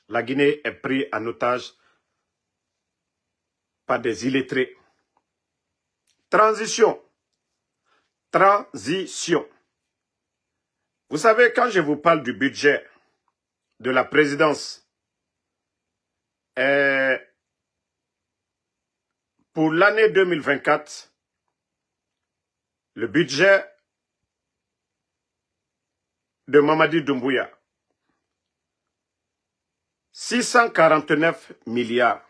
La Guinée est prise en otage par des illettrés. Transition. Transition. Vous savez, quand je vous parle du budget de la présidence pour l'année 2024, le budget de Mamadi Doumbouya, 649 milliards.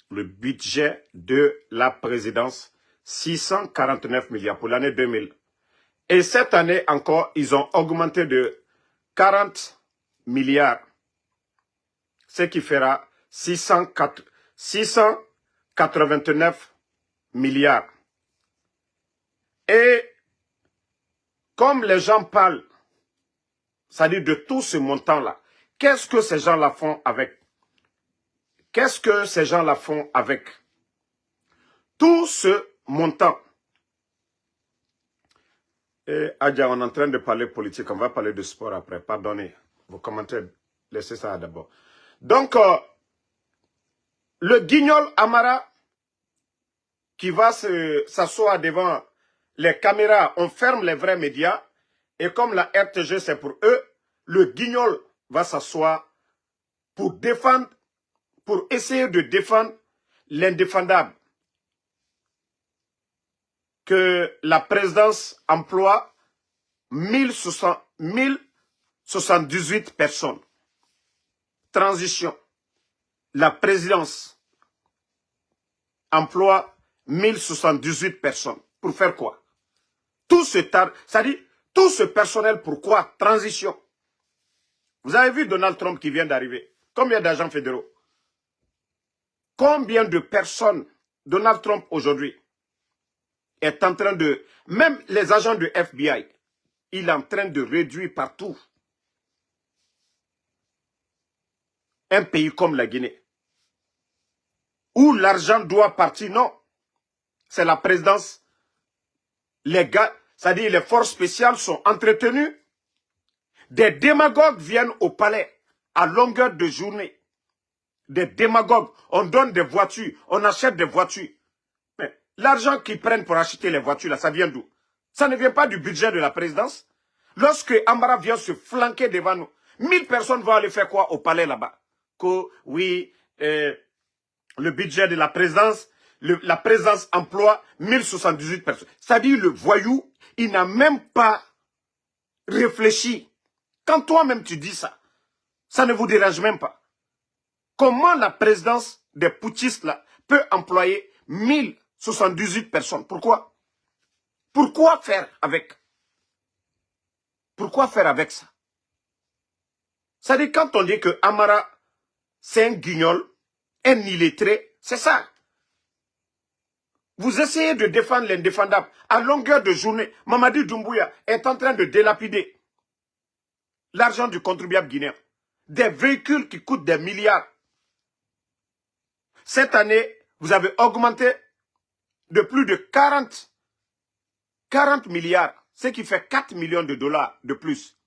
Le budget de la présidence, 649 milliards pour l'année 2000. Et cette année encore, ils ont augmenté de 40 milliards. Ce qui fera 689 milliards. Et comme les gens parlent, c'est-à-dire de tout ce montant-là, qu'est-ce que ces gens-là font avec? Qu'est-ce que ces gens-là font avec tout ce montant? Et Adja, on est en train de parler politique, on va parler de sport après, pardonnez, vos commentaires, laissez ça d'abord. Donc, le guignol Amara qui va s'asseoir devant les caméras, on ferme les vrais médias, et comme la RTG c'est pour eux, le guignol va s'asseoir pour défendre, pour essayer de défendre l'indéfendable que la présidence emploie 1078 personnes. Transition. La présidence emploie 1078 personnes. Pour faire quoi? Tout ce personnel, pourquoi? Transition. Vous avez vu Donald Trump qui vient d'arriver. Combien d'agents fédéraux? Combien de personnes Donald Trump aujourd'hui est en train de... Même les agents de FBI, il est en train de réduire partout. Un pays comme la Guinée, où l'argent doit partir, non. C'est la présidence. Les gars, c'est-à-dire les forces spéciales sont entretenues. Des démagogues viennent au palais à longueur de journée. Des démagogues. On donne des voitures, on achète des voitures. Mais l'argent qu'ils prennent pour acheter les voitures, là, ça vient d'où? Ça ne vient pas du budget de la présidence. Lorsque Amara vient se flanquer devant nous, 1000 personnes vont aller faire quoi au palais là-bas? Que oui, le budget de la présidence, la présidence emploie 1078 personnes. C'est-à-dire le voyou, il n'a même pas réfléchi. Quand toi-même tu dis ça, ça ne vous dérange même pas. Comment la présidence des putschistes là peut employer 1078 personnes? Pourquoi? Pourquoi faire avec? Pourquoi faire avec ça? C'est-à-dire quand on dit que Amara, c'est un guignol, un illettré, c'est ça. Vous essayez de défendre l'indéfendable. À longueur de journée, Mamadi Doumbouya est en train de délapider l'argent du contribuable guinéen. Des véhicules qui coûtent des milliards. Cette année, vous avez augmenté de plus de 40 milliards, ce qui fait 4 millions de dollars de plus.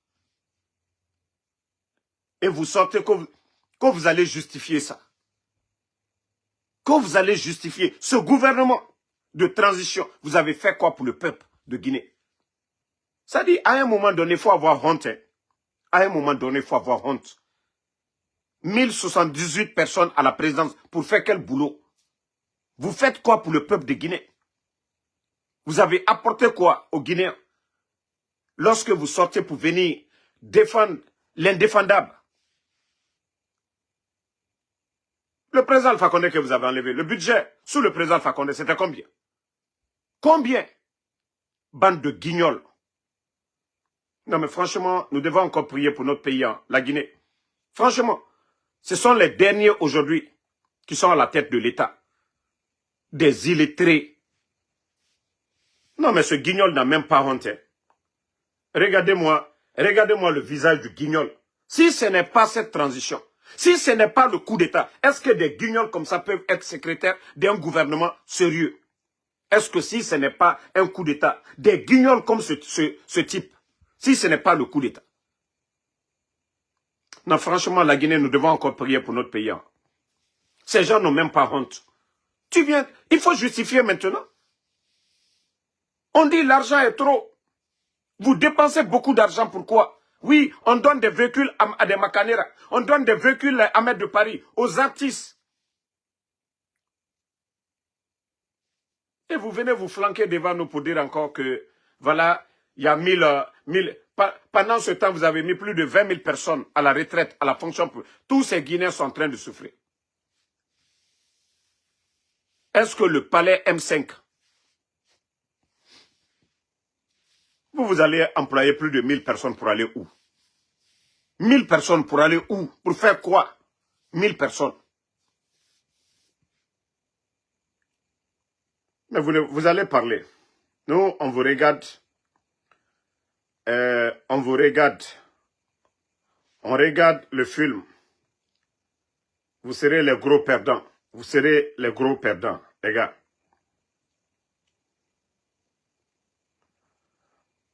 Et vous sortez que vous allez justifier ça. Que vous allez justifier ce gouvernement de transition. Vous avez fait quoi pour le peuple de Guinée? Ça dit, à un moment donné, il faut avoir honte. Hein. À un moment donné, il faut avoir honte. 1078 personnes à la présidence pour faire quel boulot? Vous faites quoi pour le peuple de Guinée? Vous avez apporté quoi aux Guinéens? Lorsque vous sortez pour venir défendre l'indéfendable. Le président Alpha Condé que vous avez enlevé, le budget sous le président Alpha Condé, c'était combien? Combien? Bande de guignols. Non mais franchement, nous devons encore prier pour notre pays, hein, la Guinée. Franchement, ce sont les derniers aujourd'hui qui sont à la tête de l'État. Des illettrés. Non mais ce guignol n'a même pas honte. Hein. Regardez-moi le visage du guignol. Si ce n'est pas cette transition, si ce n'est pas le coup d'État, est-ce que des guignols comme ça peuvent être secrétaires d'un gouvernement sérieux? Est-ce que si ce n'est pas un coup d'État, des guignols comme ce type, si ce n'est pas le coup d'État? Non, franchement, la Guinée, nous devons encore prier pour notre pays. Hein. Ces gens n'ont même pas honte. Tu viens, il faut justifier maintenant. On dit l'argent est trop. Vous dépensez beaucoup d'argent, pourquoi? Oui, on donne des véhicules à des Macanera. On donne des véhicules à Ahmed de Paris, aux artistes. Et vous venez vous flanquer devant nous pour dire encore que, voilà, il y a 1000... Pendant ce temps, vous avez mis plus de 20 000 personnes à la retraite, à la fonction publique. Tous ces Guinéens sont en train de souffrir. Est-ce que le palais M5, vous allez employer plus de 1000 personnes pour aller où? 1000 personnes pour aller où? Pour faire quoi? 1000 personnes. Mais vous allez parler. Nous, on vous regarde. On vous regarde. On regarde le film. Vous serez les gros perdants. Vous serez les gros perdants, les gars.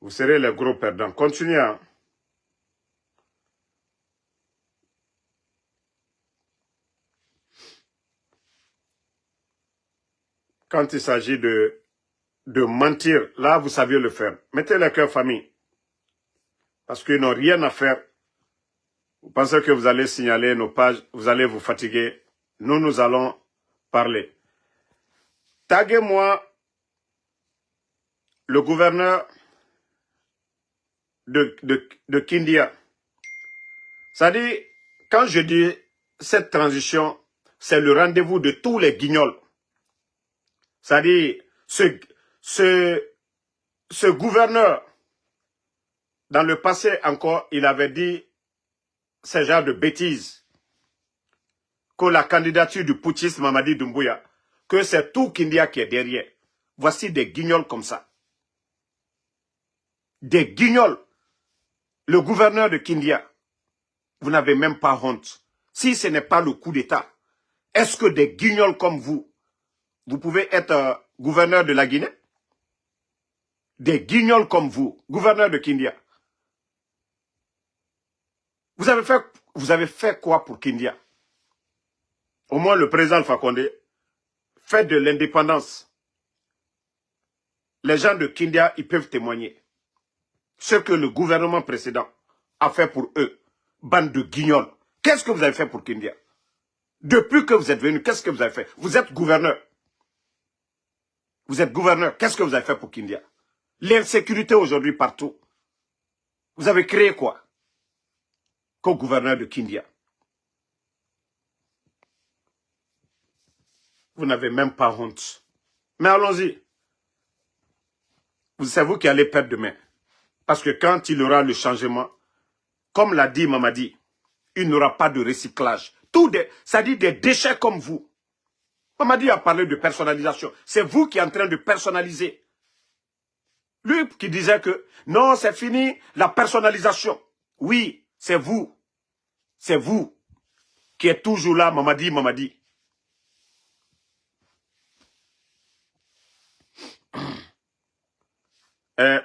Vous serez les gros perdants. Continuez. Hein. Quand il s'agit de mentir, là, vous saviez le faire. Mettez le cœur famille. Parce qu'ils n'ont rien à faire. Vous pensez que vous allez signaler nos pages, vous allez vous fatiguer. Nous allons parler. Taguez-moi le gouverneur de Kindia. Ça dit, quand je dis cette transition, c'est le rendez-vous de tous les guignols. Ça dit, ce gouverneur, dans le passé encore, il avait dit ce genre de bêtises. Que la candidature du putschiste Mamadi Doumbouya, que c'est tout Kindia qui est derrière. Voici des guignols comme ça. Des guignols. Le gouverneur de Kindia, vous n'avez même pas honte. Si ce n'est pas le coup d'État, est-ce que des guignols comme vous pouvez être gouverneur de la Guinée? Des guignols comme vous, gouverneur de Kindia. Vous avez fait quoi pour Kindia? Au moins le président Alpha Condé fait de l'indépendance. Les gens de Kindia, ils peuvent témoigner. Ce que le gouvernement précédent a fait pour eux. Bande de guignols. Qu'est-ce que vous avez fait pour Kindia? Depuis que vous êtes venu, qu'est-ce que vous avez fait? Vous êtes gouverneur. Vous êtes gouverneur. Qu'est-ce que vous avez fait pour Kindia? L'insécurité aujourd'hui partout. Vous avez créé quoi? Comme gouverneur de Kindia. Vous n'avez même pas honte. Mais allons-y. C'est vous qui allez perdre demain. Parce que quand il y aura le changement, comme l'a dit Mamadi, il n'y aura pas de recyclage. Ça dit des déchets comme vous. Mamadi a parlé de personnalisation. C'est vous qui êtes en train de personnaliser. Lui qui disait que non, c'est fini la personnalisation. Oui, c'est vous. C'est vous qui êtes toujours là, Mamadi.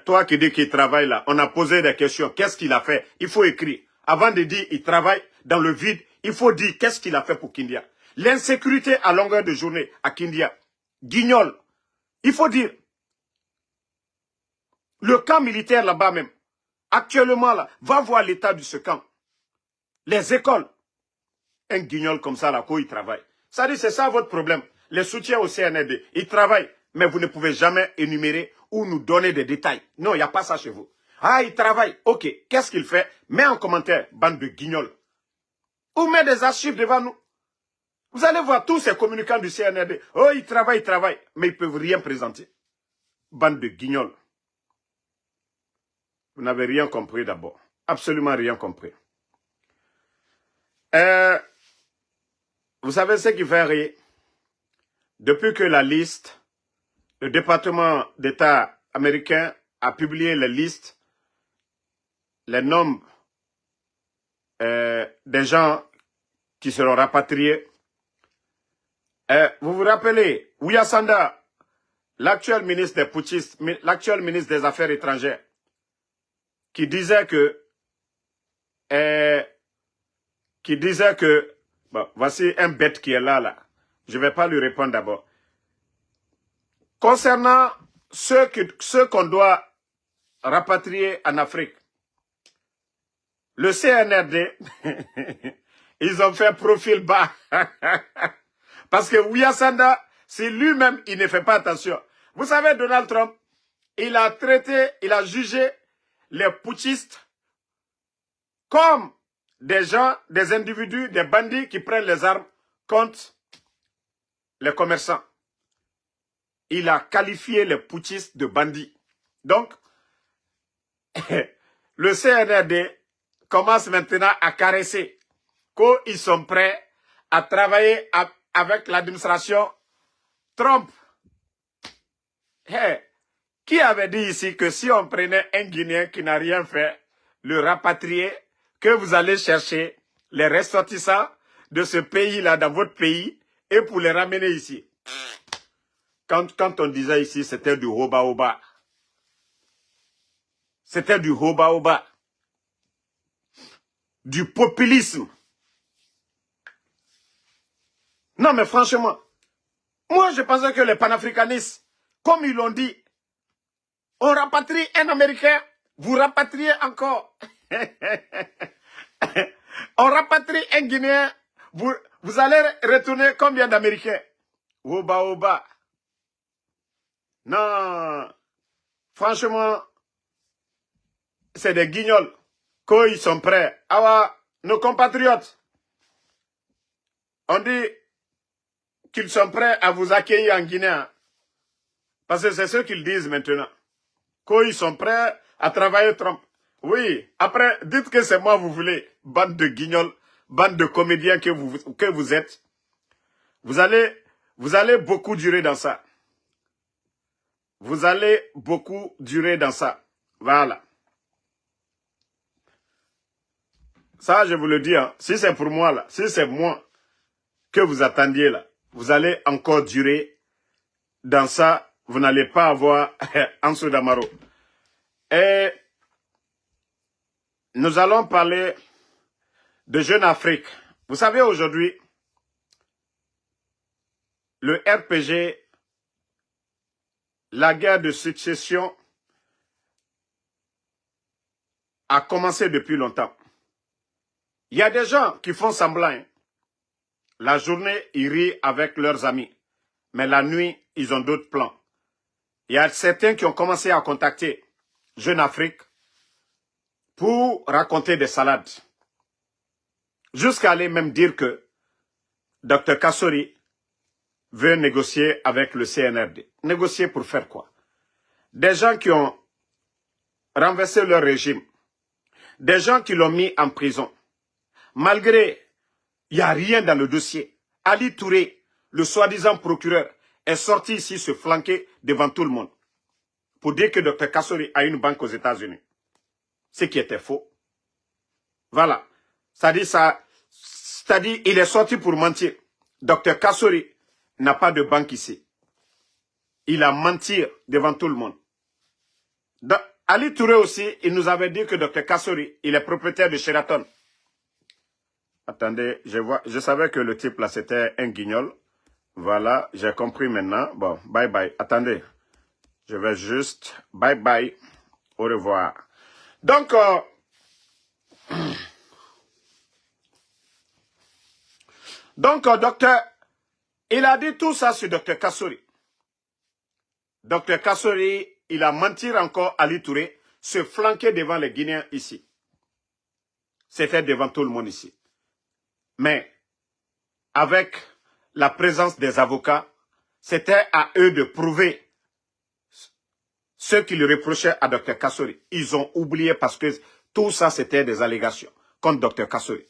Toi qui dis qu'il travaille là, on a posé des questions. Qu'est-ce qu'il a fait? Il faut écrire. Avant de dire qu'il travaille dans le vide, il faut dire qu'est-ce qu'il a fait pour Kindia. L'insécurité à longueur de journée à Kindia. Guignol. Il faut dire. Le camp militaire là-bas même. Actuellement là, va voir l'état de ce camp. Les écoles. Un guignol comme ça là, quoi il travaille. Ça dit, c'est ça votre problème. Les soutiens au CNRD, ils travaillent. Mais vous ne pouvez jamais énumérer ou nous donner des détails. Non, il n'y a pas ça chez vous. Ah, il travaille. Ok, qu'est-ce qu'il fait? Mets en commentaire, bande de guignols. Ou mets des archives devant nous. Vous allez voir tous ces communicants du CNRD. Oh, ils travaillent. Mais ils ne peuvent rien présenter. Bande de guignols. Vous n'avez rien compris d'abord. Absolument rien compris. Vous savez ce qui fait rire? Depuis que la liste, le département d'État américain a publié la liste, les noms des gens qui seront rapatriés. Vous vous rappelez, Ouya Sanda, l'actuel ministre des putschistes, l'actuel ministre des Affaires étrangères, qui disait que qui disait que, bon, voici un bête qui est là. Je ne vais pas lui répondre d'abord. Concernant ceux qu'on doit rapatrier en Afrique, le CNRD, ils ont fait profil bas. Parce que Ouyassanda, c'est lui-même, il ne fait pas attention. Vous savez, Donald Trump, il a jugé les putschistes comme des gens, des individus, des bandits qui prennent les armes contre les commerçants. Il a qualifié les putschistes de bandits. Donc, le CNRD commence maintenant à caresser qu'ils sont prêts à travailler avec l'administration Trump. Hey, qui avait dit ici que si on prenait un Guinéen qui n'a rien fait, le rapatrier, que vous allez chercher les ressortissants de ce pays-là dans votre pays et pour les ramener ici? Quand on disait ici, c'était du hoba-hoba. C'était du hoba-hoba. Du populisme. Non, mais franchement, moi je pensais que les panafricanistes, comme ils l'ont dit, on rapatrie un Américain, vous rapatriez encore. On rapatrie un Guinéen, vous allez retourner combien d'Américains? Oba, oba. Non, franchement, c'est des guignols. Quand ils sont prêts. Alors, nos compatriotes, on dit qu'ils sont prêts à vous accueillir en Guinée. Parce que c'est ce qu'ils disent maintenant. Quand ils sont prêts à travailler Trump. Oui, après, dites que c'est moi vous voulez. Bande de guignols, bande de comédiens que vous êtes. Vous allez beaucoup durer dans ça. Vous allez beaucoup durer dans ça. Voilà. Ça, je vous le dis, hein, si c'est pour moi, là, si c'est moi que vous attendiez, là, vous allez encore durer dans ça. Vous n'allez pas avoir Ansou Damaro. Et nous allons parler de Jeune Afrique. Vous savez, aujourd'hui, le RPG, la guerre de succession, a commencé depuis longtemps. Il y a des gens qui font semblant. Hein. La journée, ils rient avec leurs amis. Mais la nuit, ils ont d'autres plans. Il y a certains qui ont commencé à contacter Jeune Afrique pour raconter des salades. Jusqu'à aller même dire que Dr Kassori veut négocier avec le CNRD. Négocier pour faire quoi? Des gens qui ont renversé leur régime. Des gens qui l'ont mis en prison. Malgré, il n'y a rien dans le dossier. Ali Touré, le soi-disant procureur, est sorti ici se flanquer devant tout le monde pour dire que Dr Kassori a une banque aux États-Unis. Ce qui était faux. Voilà. C'est-à-dire, il est sorti pour mentir. Dr Kassori n'a pas de banque ici. Il a menti devant tout le monde. Ali Touré aussi, il nous avait dit que Dr Kassori, il est propriétaire de Sheraton. Attendez, je savais que le type là, c'était un guignol. Voilà, j'ai compris maintenant. Bon, bye bye. Attendez, je vais juste... Bye bye. Au revoir. Donc, docteur, il a dit tout ça sur Dr Kassori. Dr Kassori, il a menti encore à Ali Touré, se flanquer devant les Guinéens ici. C'était devant tout le monde ici. Mais, avec la présence des avocats, c'était à eux de prouver ce qu'ils reprochaient à Dr Kassori. Ils ont oublié parce que tout ça, c'était des allégations contre Dr Kassori.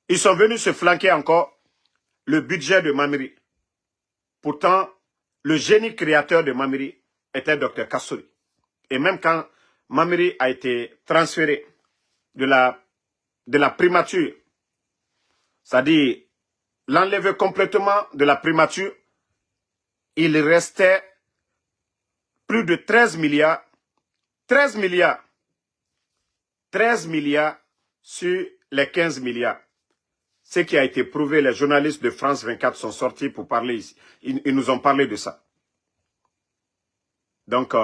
Ils sont venus se flanquer encore le budget de Mamiri. Pourtant, le génie créateur de Mamiri était Dr Kassori. Et même quand Mamiri a été transféré de la primature, c'est-à-dire l'enlever complètement de la primature, il restait plus de 13 milliards sur les 15 milliards. Ce qui a été prouvé, les journalistes de France 24 sont sortis pour parler ici. Ils nous ont parlé de ça. Donc,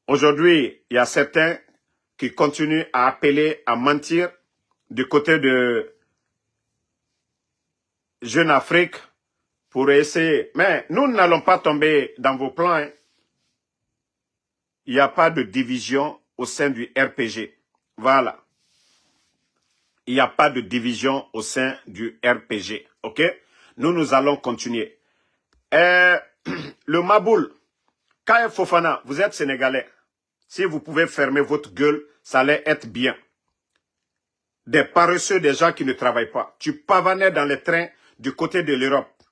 aujourd'hui, il y a certains qui continuent à appeler, à mentir du côté de Jeune Afrique pour essayer. Mais nous n'allons pas tomber dans vos plans. Hein. Il n'y a pas de division au sein du RPG. Voilà. Il n'y a pas de division au sein du RPG. OK? Nous allons continuer. Le Maboul, Kaya Fofana, vous êtes sénégalais. Si vous pouvez fermer votre gueule, ça allait être bien. Des paresseux, des gens qui ne travaillent pas. Tu pavanais dans les trains du côté de l'Europe.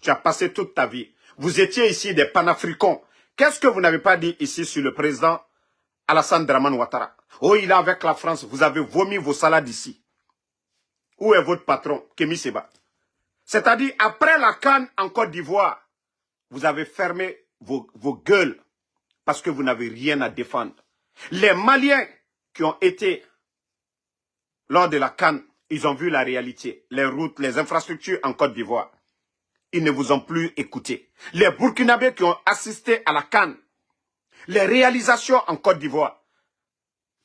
Tu as passé toute ta vie. Vous étiez ici des panafricains. Qu'est-ce que vous n'avez pas dit ici sur le président Alassane Dramane Ouattara? Oh, il est avec la France. Vous avez vomi vos salades ici. Où est votre patron, Kémy Séba? C'est-à-dire, après la CAN en Côte d'Ivoire, vous avez fermé vos gueules parce que vous n'avez rien à défendre. Les Maliens qui ont été lors de la CAN, ils ont vu la réalité, les routes, les infrastructures en Côte d'Ivoire. Ils ne vous ont plus écouté. Les Burkinabés qui ont assisté à la CAN, les réalisations en Côte d'Ivoire.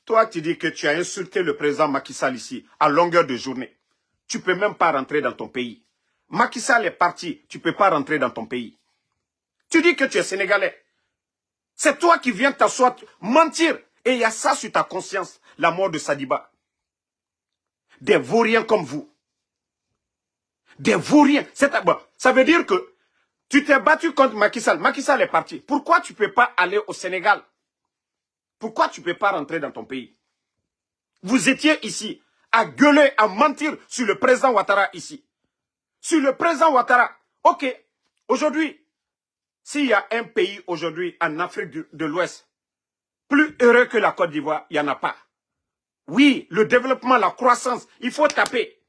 Toi, tu dis que tu as insulté le président Macky Sall ici, à longueur de journée. Tu ne peux même pas rentrer dans ton pays. Macky Sall est parti, tu ne peux pas rentrer dans ton pays. Tu dis que tu es sénégalais. C'est toi qui viens t'asseoir, mentir. Et il y a ça sur ta conscience, la mort de Sadiba. Des vauriens comme vous. Des vauriens. Ça veut dire que tu t'es battu contre Macky Sall. Macky Sall est parti. Pourquoi tu ne peux pas aller au Sénégal? Pourquoi tu ne peux pas rentrer dans ton pays? Vous étiez ici à gueuler, à mentir sur le président Ouattara ici. Sur le président Ouattara. Ok, aujourd'hui, s'il y a un pays aujourd'hui en Afrique de l'Ouest plus heureux que la Côte d'Ivoire, il n'y en a pas. Oui, le développement, la croissance, il faut taper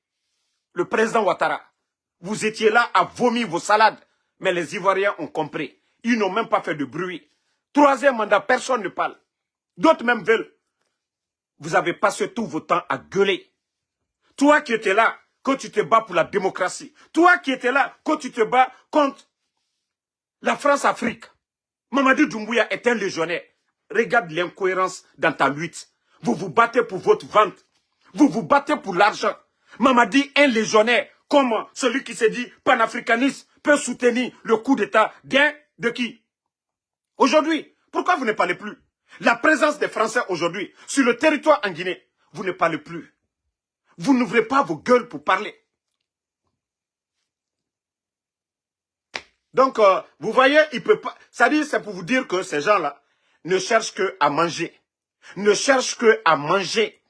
le président Ouattara. Vous étiez là à vomir vos salades, mais les Ivoiriens ont compris. Ils n'ont même pas fait de bruit. Troisième mandat, personne ne parle. D'autres même veulent. Vous avez passé tout votre temps à gueuler. Toi qui étais là, quand tu te bats pour la démocratie. Toi qui étais là, quand tu te bats contre la France-Afrique. Mamadi Doumbouya est un légionnaire. Regarde l'incohérence dans ta lutte. Vous vous battez pour votre vente. Vous vous battez pour l'argent. Mamadi, un légionnaire, comme celui qui s'est dit panafricaniste, peut soutenir le coup d'État de qui? Aujourd'hui, pourquoi vous ne parlez plus? La présence des Français aujourd'hui sur le territoire en Guinée, vous ne parlez plus. Vous n'ouvrez pas vos gueules pour parler. Donc, vous voyez, il peut pas. Ça dit, c'est pour vous dire que ces gens-là ne cherchent que à manger. Ne cherchent que à manger.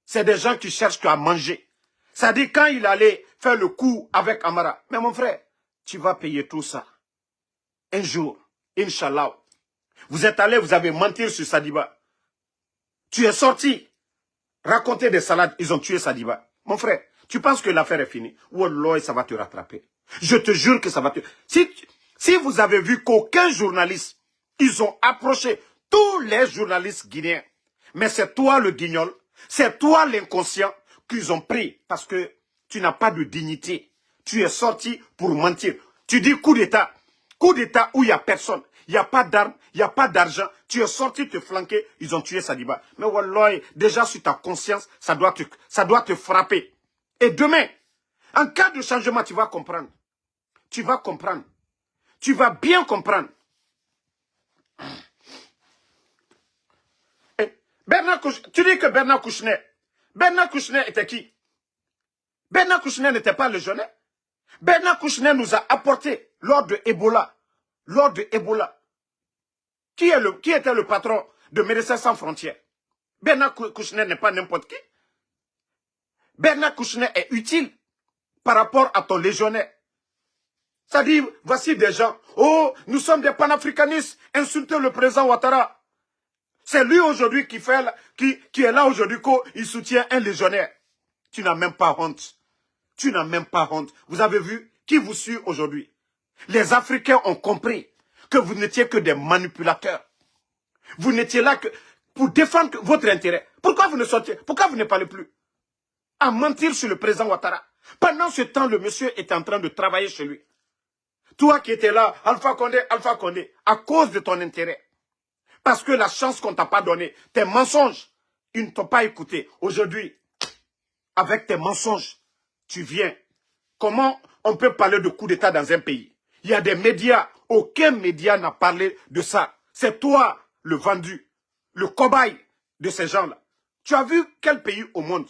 C'est des gens qui cherchent qu'à manger. Ça dit, quand il allait faire le coup avec Amara, mais mon frère, tu vas payer tout ça. Un jour, Inch'Allah. Vous êtes allé, vous avez menti sur Sadiba. Tu es sorti, raconter des salades, ils ont tué Sadiba. Mon frère, tu penses que l'affaire est finie? Wallah, ça va te rattraper. Je te jure que ça va te... Si vous avez vu qu'aucun journaliste, ils ont approché tous les journalistes guinéens. Mais c'est toi le guignol, c'est toi l'inconscient qu'ils ont pris parce que tu n'as pas de dignité. Tu es sorti pour mentir. Tu dis coup d'État où il n'y a personne. Il n'y a pas d'armes, il n'y a pas d'argent. Tu es sorti te flanquer, ils ont tué Sadiba. Mais wallah, déjà sur ta conscience, ça doit te frapper. Et demain, en cas de changement, tu vas comprendre. Tu vas comprendre. Tu vas bien comprendre. Tu dis que Bernard Kouchner était qui? Bernard Kouchner n'était pas le jeune. Bernard Kouchner nous a apporté lors de Ebola. Qui était le patron de Médecins Sans Frontières? Bernard Kouchner n'est pas n'importe qui. Bernard Kouchner est utile par rapport à ton légionnaire. C'est-à-dire, voici des gens, oh, nous sommes des panafricanistes, insultez le président Ouattara. C'est lui aujourd'hui qui est là aujourd'hui, qu'il soutient un légionnaire. Tu n'as même pas honte. Tu n'as même pas honte. Vous avez vu qui vous suit aujourd'hui? Les Africains ont compris que vous n'étiez que des manipulateurs. Vous n'étiez là que... pour défendre votre intérêt. Pourquoi vous ne sortez? Pourquoi vous ne parlez plus? À mentir sur le président Ouattara. Pendant ce temps, le monsieur était en train de travailler chez lui. Toi qui étais là, Alpha Condé, à cause de ton intérêt. Parce que la chance qu'on t'a pas donnée, tes mensonges, ils ne t'ont pas écouté. Aujourd'hui, avec tes mensonges, tu viens. Comment on peut parler de coup d'État dans un pays? Il y a des médias, aucun média n'a parlé de ça. C'est toi, le vendu, le cobaye de ces gens-là. Tu as vu quel pays au monde?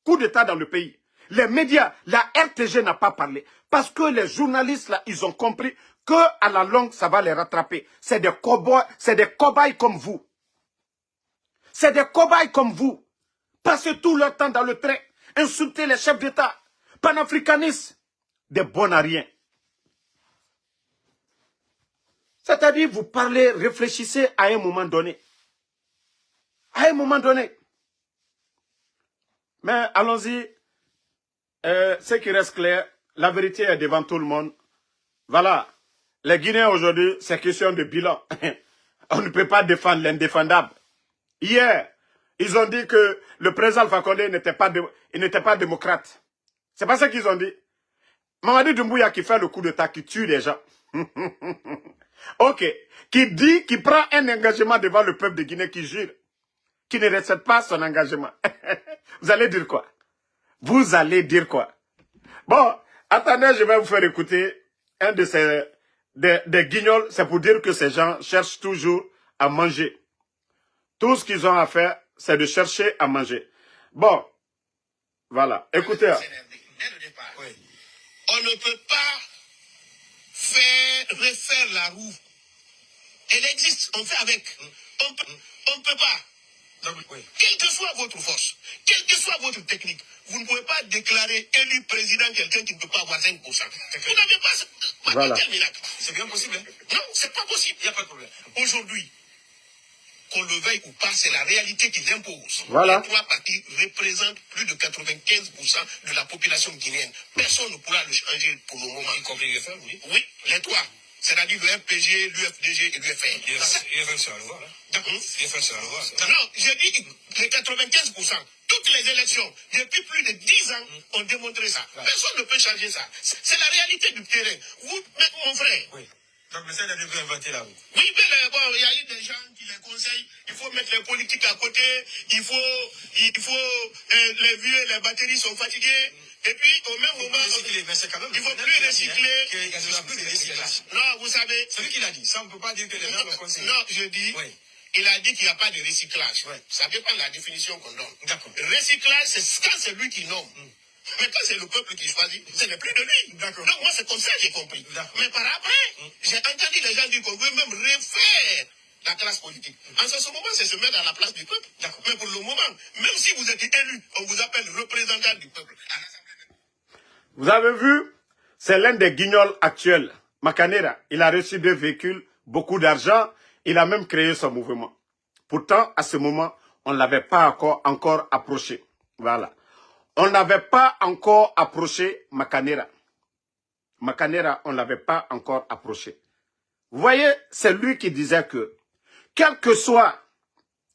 Coup d'État dans le pays. Les médias, la RTG n'a pas parlé. Parce que les journalistes, là, ils ont compris qu'à la longue, ça va les rattraper. C'est des cobayes comme vous. C'est des cobayes comme vous. Passez tout leur temps dans le train, insulter les chefs d'État, panafricanistes, des bons à rien. C'est-à-dire, vous parlez, réfléchissez à un moment donné. À un moment donné. Mais allons-y. Ce qui reste clair, la vérité est devant tout le monde. Voilà. Les Guinéens aujourd'hui, c'est question de bilan. On ne peut pas défendre l'indéfendable. Hier, ils ont dit que le président Alpha Condé n'était pas démocrate. C'est pas ça qu'ils ont dit. Mamadi Doumbouya qui fait le coup d'État, qui tue des gens. Ok. Qui prend un engagement devant le peuple de Guinée, qui jure, qui ne respecte pas son engagement. Vous allez dire quoi? Vous allez dire quoi? Bon, attendez, je vais vous faire écouter un de ces des guignols. C'est pour dire que ces gens cherchent toujours à manger. Tout ce qu'ils ont à faire, c'est de chercher à manger. Bon, voilà, écoutez. Oui. On ne peut pas refaire la roue. Elle existe, on fait avec. On ne peut pas. Oui. Quelle que soit votre force, quelle que soit votre technique, vous ne pouvez pas déclarer élu président quelqu'un qui ne peut pas avoir 5%. Vous n'avez pas... Voilà. C'est bien possible. Hein? Non, c'est pas possible. Il n'y a pas de problème. Aujourd'hui, qu'on le veuille ou pas, c'est la réalité qu'ils imposent. Voilà. Les trois partis représentent plus de 95% de la population guinéenne. Personne ne pourra le changer pour le moment. Y compris les femmes, oui. Oui, les trois. C'est-à-dire le RPG, l'UFDG et l'UFR. L'UFR, c'est à revoir. L'UFR, c'est à revoir. Non, j'ai dit les 95%. Toutes les élections, depuis plus de 10 ans, ont démontré ça. Personne ne peut changer ça. C'est la réalité du terrain. Vous, mon frère. Oui. Donc, mais ça, il a dû inventer la roue. Oui, mais bon, il y a eu des gens qui les conseillent. Il faut mettre les politiques à côté. Il faut les vieux, les batteries sont fatiguées. Et puis, au même moment, mais c'est quand même il ne faut plus recycler. Il n'y a plus de recyclage. Non, vous savez. C'est lui qui l'a dit. Ça, on ne peut pas dire que les gens le conseillent. Non, je dis. Oui. Il a dit qu'il n'y a pas de recyclage. Oui. Ça dépend de la définition qu'on donne. D'accord. Recyclage, c'est quand c'est lui qui nomme. Mais quand c'est le peuple qui choisit, ce n'est plus de lui. D'accord. Donc moi, c'est comme ça que j'ai compris. Mais par après, j'ai entendu les gens dire qu'on veut même refaire la classe politique. En ce moment, c'est se mettre à la place du peuple. Mais pour le moment, même si vous êtes élu, on vous appelle représentant du peuple. Vous avez vu, c'est l'un des guignols actuels. Makanera, il a reçu 2 véhicules, beaucoup d'argent, il a même créé son mouvement. Pourtant, à ce moment, on ne l'avait pas encore approché. Voilà. On n'avait pas encore approché Makanera. Makanera, on ne l'avait pas encore approché. Vous voyez, c'est lui qui disait que, quelles que soient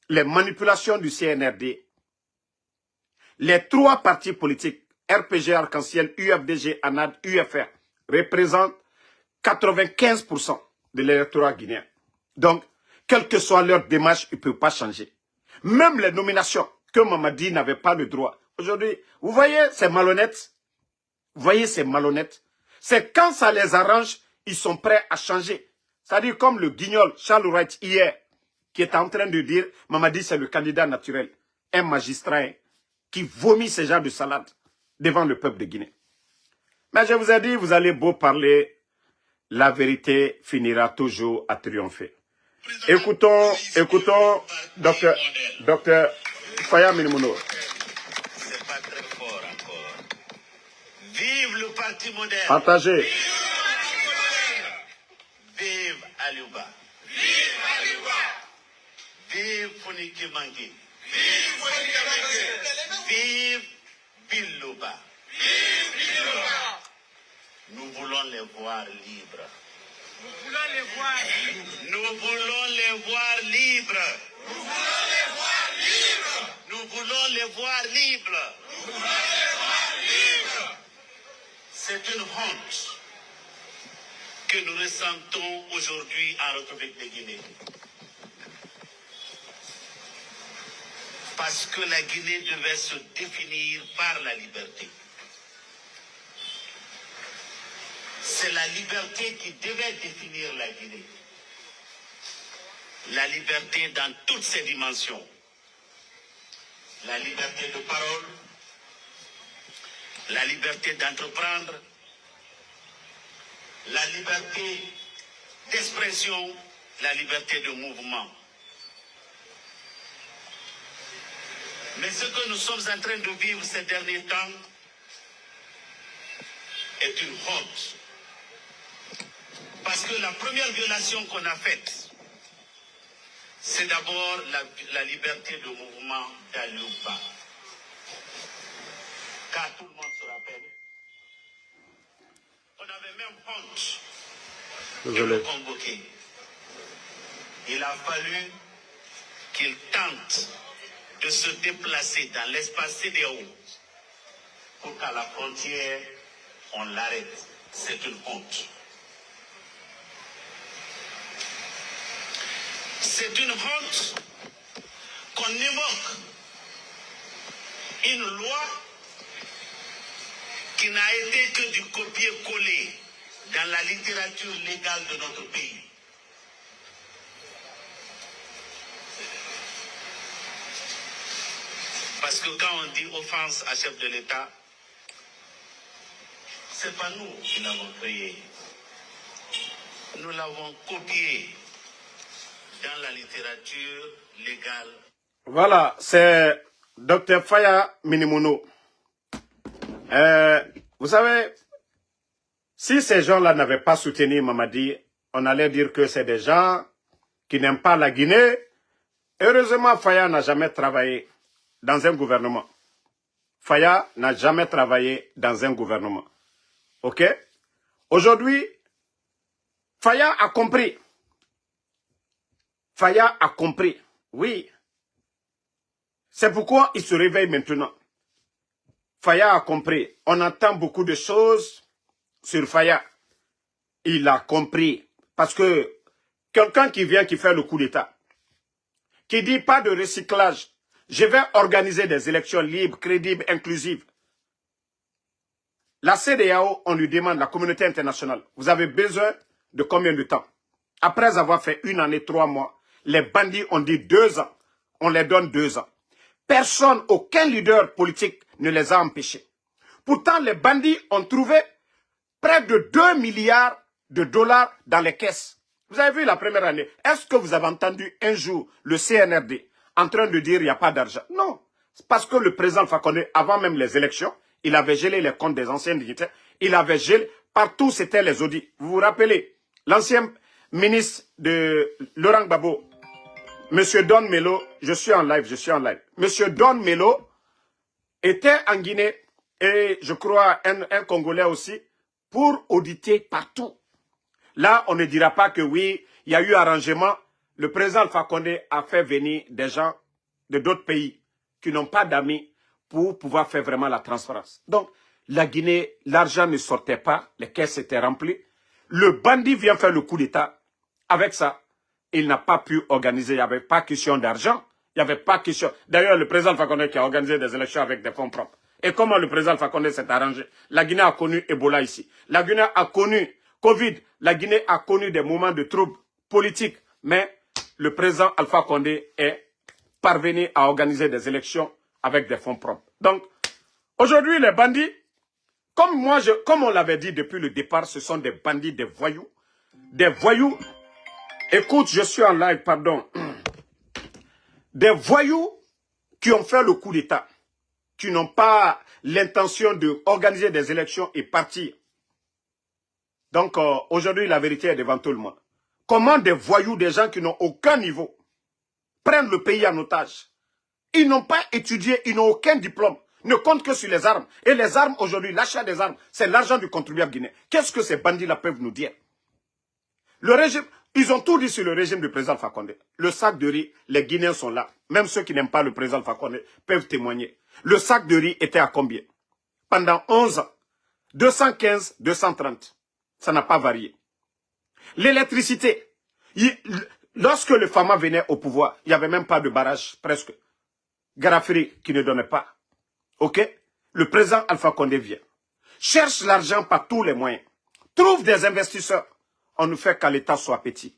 les manipulations du CNRD, les 3 partis politiques, RPG, Arc-en-Ciel, UFDG, ANAD, UFR, représentent 95% de l'électorat guinéen. Donc, quelle que soit leur démarche, ils ne peuvent pas changer. Même les nominations que Mamadi n'avait pas le droit. Aujourd'hui, vous voyez ces malhonnêtes? Vous voyez ces malhonnêtes? C'est quand ça les arrange, ils sont prêts à changer. C'est-à-dire comme le guignol Charles Wright hier, qui est en train de dire, Mamadi c'est le candidat naturel. Un magistrat qui vomit ce genre de salade devant le peuple de Guinée. Mais je vous ai dit, vous allez beau parler, la vérité finira toujours à triompher. Écoutons, docteur Faya Minimouno. C'est pas très fort encore. Vive le parti moderne. Partagez. Vive Aliouba. Vive Aliouba. Vive Foniki Mangi. Vive Foniki Mangi. Vive Bilouba. Vive Bilouba. Nous voulons les voir libres. Nous voulons les voir libres. Nous voulons les voir libres. Nous voulons les voir libres. C'est une honte que nous ressentons aujourd'hui en République de Guinée. Parce que la Guinée devait se définir par la liberté. C'est la liberté qui devait définir la Guinée. La liberté dans toutes ses dimensions. La liberté de parole, la liberté d'entreprendre, la liberté d'expression, la liberté de mouvement. Mais ce que nous sommes en train de vivre ces derniers temps est une honte. Parce que la première violation qu'on a faite, c'est d'abord la liberté de mouvement d'Aliouba. Car tout le monde se rappelle, on avait même honte de le convoquer. Il a fallu qu'il tente de se déplacer dans l'espace CEDEAO pour qu'à la frontière, on l'arrête. C'est une honte. C'est une honte qu'on évoque une loi qui n'a été que du copier-coller dans la littérature légale de notre pays. Parce que quand on dit offense à chef de l'État, c'est pas nous qui l'avons créé. Nous l'avons copié dans la littérature légale. Voilà, c'est Dr Faya Minimono. Vous savez, si ces gens-là n'avaient pas soutenu Mamadi, on allait dire que c'est des gens qui n'aiment pas la Guinée. Heureusement, Faya n'a jamais travaillé dans un gouvernement. Faya n'a jamais travaillé dans un gouvernement. OK? Aujourd'hui, Faya a compris. Faya a compris. Oui. C'est pourquoi il se réveille maintenant. Faya a compris. On entend beaucoup de choses sur Faya. Il a compris. Parce que quelqu'un qui vient, qui fait le coup d'État, qui dit pas de recyclage, je vais organiser des élections libres, crédibles, inclusives. La CEDEAO, on lui demande, la communauté internationale, vous avez besoin de combien de temps? Après avoir fait 1 année, 3 mois, les bandits ont dit 2 ans. On les donne 2 ans. Personne, aucun leader politique ne les a empêchés. Pourtant, les bandits ont trouvé près de 2 milliards de dollars dans les caisses. Vous avez vu la première année. Est-ce que vous avez entendu un jour le CNRD en train de dire il n'y a pas d'argent? Non. Parce que le président Fakonde, avant même les élections, il avait gelé les comptes des anciens dignitaires. Il avait gelé, partout c'était les audits. Vous vous rappelez, l'ancien ministre de Laurent Gbagbo, Monsieur Don Melo, je suis en live. Monsieur Don Melo était en Guinée et je crois un Congolais aussi pour auditer partout. Là, on ne dira pas que oui, il y a eu arrangement. Le président Alpha Condé a fait venir des gens de d'autres pays qui n'ont pas d'amis pour pouvoir faire vraiment la transparence. Donc, la Guinée, l'argent ne sortait pas, les caisses étaient remplies. Le bandit vient faire le coup d'État. Avec ça, il n'a pas pu organiser, il n'y avait pas question d'argent, il n'y avait pas question. D'ailleurs, le président Alpha Condé qui a organisé des élections avec des fonds propres. Et comment le président Alpha Condé s'est arrangé? La Guinée a connu Ebola ici. La Guinée a connu Covid. La Guinée a connu des moments de troubles politiques. Mais le président Alpha Condé est parvenu à organiser des élections avec des fonds propres. Donc, aujourd'hui, les bandits, comme on l'avait dit depuis le départ, ce sont des bandits, des voyous. Des voyous. Écoute, je suis en live, pardon. Des voyous qui ont fait le coup d'État, qui n'ont pas l'intention d'organiser des élections et partir. Donc, aujourd'hui, la vérité est devant tout le monde. Comment des voyous, des gens qui n'ont aucun niveau, prennent le pays en otage? Ils n'ont pas étudié, ils n'ont aucun diplôme, ne comptent que sur les armes. Et les armes, aujourd'hui, l'achat des armes, c'est l'argent du contribuable guinéen. Qu'est-ce que ces bandits-là peuvent nous dire? Le régime, Ils ont tout dit sur le régime du président Alpha Condé. Le sac de riz, les Guinéens sont là. Même ceux qui n'aiment pas le président Alpha Condé peuvent témoigner. Le sac de riz était à combien? Pendant 11 ans. 215, 230. Ça n'a pas varié. L'électricité. Lorsque le Fama venait au pouvoir, il n'y avait même pas de barrage, presque. Garafiri qui ne donnait pas. OK? Le président Alpha Condé vient. Cherche l'argent par tous les moyens. Trouve des investisseurs. On ne fait qu'à l'État soit petit.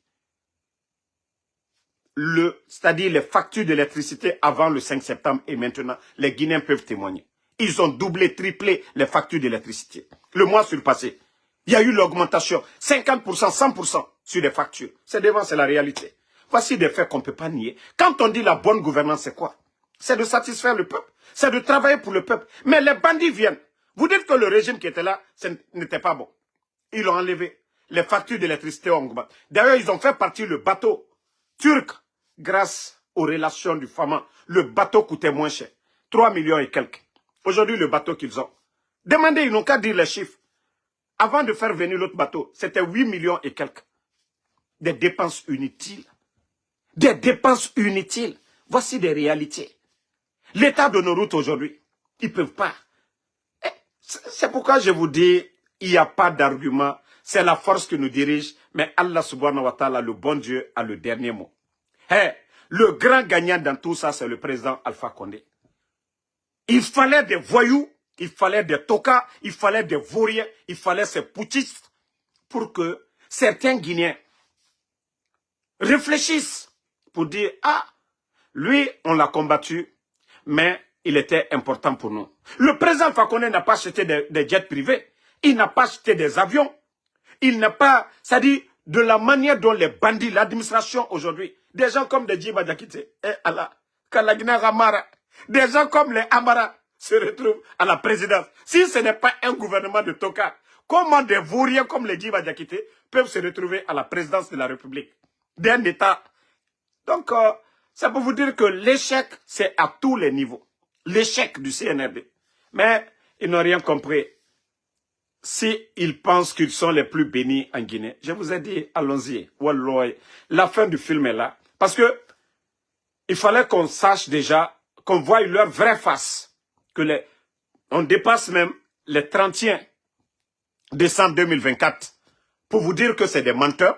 C'est-à-dire les factures d'électricité avant le 5 septembre et maintenant, les Guinéens peuvent témoigner. Ils ont doublé, triplé les factures d'électricité. Le mois surpassé, il y a eu l'augmentation, 50%, 100% sur les factures. C'est la réalité. Voici des faits qu'on ne peut pas nier. Quand on dit la bonne gouvernance, c'est quoi? C'est de satisfaire le peuple. C'est de travailler pour le peuple. Mais les bandits viennent. Vous dites que le régime qui était là, ce n'était pas bon. Ils l'ont enlevé. Les factures d'électricité ont augmenté. D'ailleurs, ils ont fait partir le bateau turc grâce aux relations du Fama. Le bateau coûtait moins cher. 3 millions et quelques. Aujourd'hui, le bateau qu'ils ont. Demandez, ils n'ont qu'à dire les chiffres. Avant de faire venir l'autre bateau, c'était 8 millions et quelques. Des dépenses inutiles. Des dépenses inutiles. Voici des réalités. L'état de nos routes aujourd'hui, ils ne peuvent pas. C'est pourquoi je vous dis, il n'y a pas d'argument. C'est la force qui nous dirige. Mais Allah subhanahu wa ta'ala, le bon Dieu, a le dernier mot. Le grand gagnant dans tout ça, c'est le président Alpha Condé. Il fallait des voyous, il fallait des tokas, il fallait des vauriens, il fallait ces putschistes pour que certains Guinéens réfléchissent pour dire, ah, lui, on l'a combattu, mais il était important pour nous. Le président Alpha Condé n'a pas acheté des jets privés, il n'a pas acheté des avions, il n'a pas, c'est-à-dire de la manière dont les bandits, l'administration aujourd'hui, des gens comme des Djiba Diakité, des gens comme les Amara se retrouvent à la présidence. Si ce n'est pas un gouvernement de Toka, comment des vauriens comme les Djiba Diakité peuvent se retrouver à la présidence de la République d'un État? Donc, ça peut vous dire que l'échec, c'est à tous les niveaux. L'échec du CNRD. Mais ils n'ont rien compris. S'ils pensent qu'ils sont les plus bénis en Guinée, je vous ai dit, allons-y. Walloy. La fin du film est là. Parce que il fallait qu'on sache déjà, qu'on voie leur vraie face. On dépasse même les 31 décembre 2024 pour vous dire que c'est des menteurs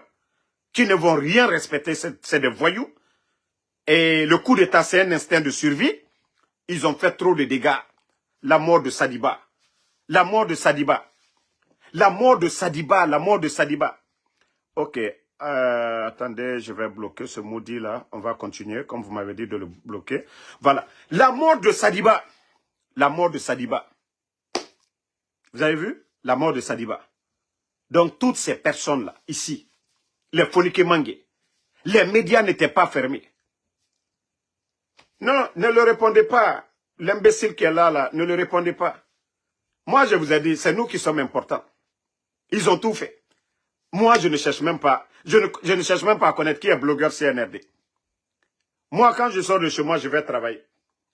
qui ne vont rien respecter, c'est des voyous. Et le coup d'État, c'est un instinct de survie. Ils ont fait trop de dégâts. La mort de Sadiba. La mort de Sadiba. La mort de Sadiba. La mort de Sadiba. Ok. Attendez, je vais bloquer ce maudit là. On va continuer, comme vous m'avez dit de le bloquer. Voilà. La mort de Sadiba. La mort de Sadiba. Vous avez vu? La mort de Sadiba. Donc, toutes ces personnes-là, ici, les Fonike Mangue, les médias n'étaient pas fermés. Non, ne le répondez pas. L'imbécile qui est là, ne le répondez pas. Moi, je vous ai dit, c'est nous qui sommes importants. Ils ont tout fait. Moi, je ne cherche même pas. Je ne cherche même pas à connaître qui est blogueur CNRD. Moi, quand je sors de chez moi, je vais travailler.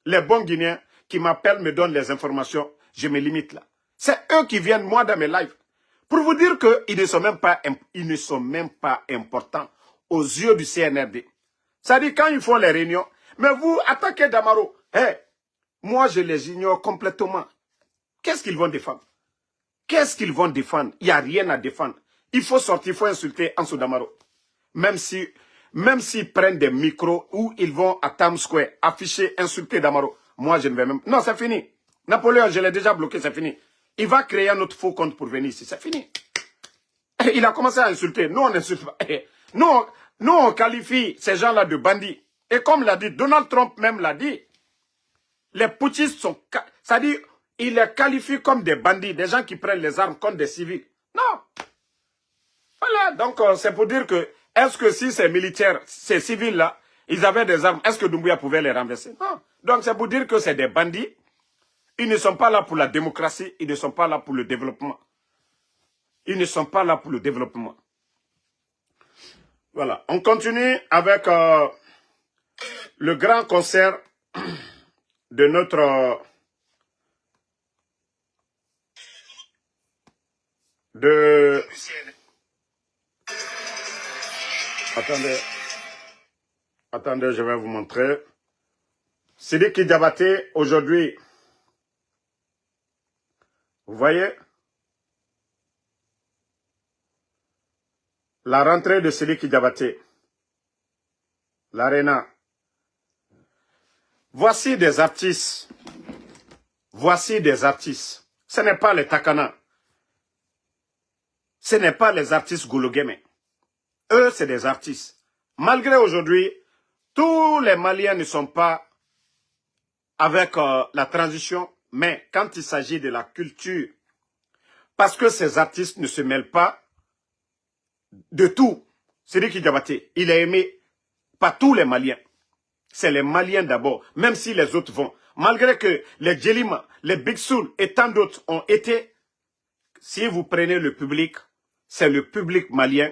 Les bons Guinéens qui m'appellent, me donnent les informations, je me limite là. C'est eux qui viennent, moi, dans mes lives. Pour vous dire qu'ils ne sont même pas importants aux yeux du CNRD. C'est-à-dire, quand ils font les réunions, mais vous attaquez Damaro. Moi, je les ignore complètement. Qu'est-ce qu'ils vont défendre? Qu'est-ce qu'ils vont défendre? Il n'y a rien à défendre. Il faut sortir, il faut insulter Ansou Damaro. Même s'ils prennent des micros où ils vont à Times Square afficher, insulter Damaro. Moi, je ne vais même... Non, c'est fini. Napoléon, je l'ai déjà bloqué, c'est fini. Il va créer un autre faux compte pour venir ici, c'est fini. Il a commencé à insulter. Nous, on n'insulte pas. Nous, on qualifie ces gens-là de bandits. Et comme l'a dit, Donald Trump même l'a dit, les putschistes sont... C'est-à-dire, il les qualifie comme des bandits, des gens qui prennent les armes contre des civils. Non. Voilà, donc c'est pour dire que, est-ce que si ces militaires, ces civils-là, ils avaient des armes, est-ce que Doumbouya pouvait les renverser? Non. Donc c'est pour dire que c'est des bandits. Ils ne sont pas là pour la démocratie, ils ne sont pas là pour le développement. Ils ne sont pas là pour le développement. Voilà, on continue avec le grand concert de notre... Attendez. Attendez, je vais vous montrer. Sidiki Diabaté, aujourd'hui, vous voyez, la rentrée de Sidiki Diabaté, l'Arena. Voici des artistes. Voici des artistes. Ce n'est pas les Takana. Ce n'est pas les artistes Goulogeme. Eux, c'est des artistes. Malgré aujourd'hui, tous les Maliens ne sont pas avec la transition, mais quand il s'agit de la culture, parce que ces artistes ne se mêlent pas de tout. Sidiki Diabaté, il est aimé par tous les Maliens. C'est les Maliens d'abord, même si les autres vont. Malgré que les Djelima, les Big Soul et tant d'autres ont été, si vous prenez le public, c'est le public malien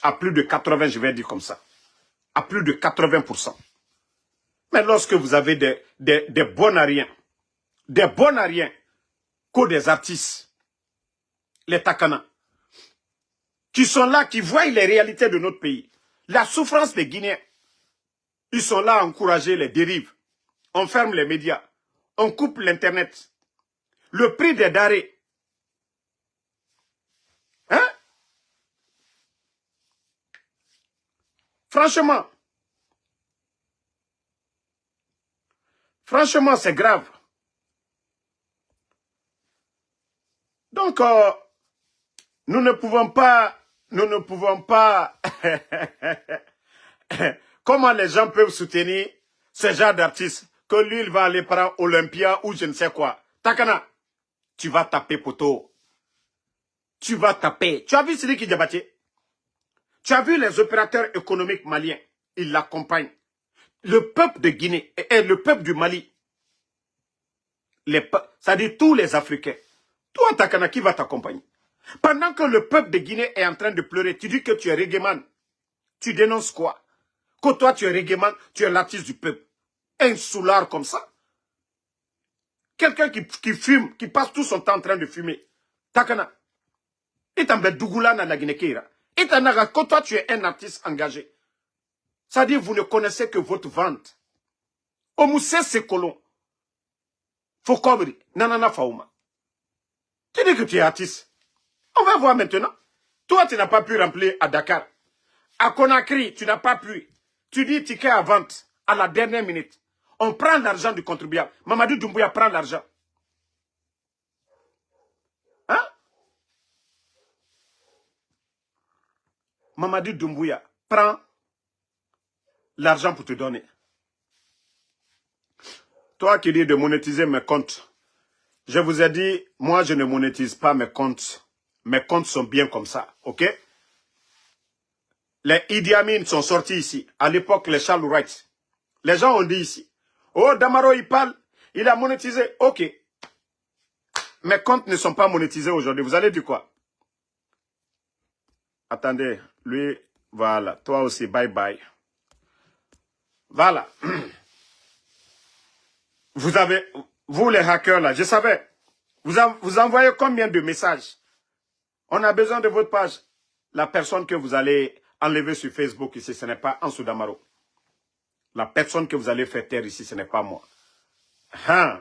à plus de 80, je vais dire comme ça, à plus de 80%. Mais lorsque vous avez des bons ariens, que des artistes, les Takana, qui sont là, qui voient les réalités de notre pays, la souffrance des Guinéens, ils sont là à encourager les dérives. On ferme les médias, on coupe l'internet, le prix des denrées. Hein? Franchement, c'est grave. Donc, nous ne pouvons pas, comment les gens peuvent soutenir ce genre d'artiste que lui, il va aller prendre Olympia ou je ne sais quoi. Takana, tu vas taper, poteau. Tu vas taper. Tu as vu Sidiki Diabaté? Tu as vu les opérateurs économiques maliens? Ils l'accompagnent. Le peuple de Guinée et le peuple du Mali. Ça dit tous les Africains. Toi, Takana, qui va t'accompagner? Pendant que le peuple de Guinée est en train de pleurer, tu dis que tu es reggaeman. Tu dénonces quoi? Que toi, tu es reggaeman, tu es l'artiste du peuple. Un soulard comme ça. Quelqu'un qui fume, qui passe tout son temps en train de fumer. Takana. Et t'en Dougoula dans la Guinée-Kéra. Et t'en as que toi, tu es un artiste engagé. C'est-à-dire, vous ne connaissez que votre vente. Omoussé, c'est colon. Fokobri, nanana faouma. Tu dis que tu es artiste. On va voir maintenant. Toi, tu n'as pas pu remplir à Dakar. À Conakry, tu n'as pas pu. Tu dis ticket à vente à la dernière minute. On prend l'argent du contribuable. Mamadou Doumbouya prend l'argent. Hein? Mamadou Doumbouya prend l'argent pour te donner. Toi qui dis de monétiser mes comptes, je vous ai dit, moi je ne monétise pas mes comptes. Mes comptes sont bien comme ça, ok? Les Idi Amin sont sortis ici. À l'époque, les Charles Wright. Les gens ont dit ici, oh Damaro il parle, il a monétisé, ok. Mes comptes ne sont pas monétisés aujourd'hui. Vous allez dire quoi? Attendez, lui, voilà. Toi aussi, bye bye. Voilà. Vous les hackers là, je savais. Vous envoyez combien de messages? On a besoin de votre page. La personne que vous allez enlever sur Facebook ici, ce n'est pas Ansou Damaro. La personne que vous allez faire taire ici, ce n'est pas moi. Hein?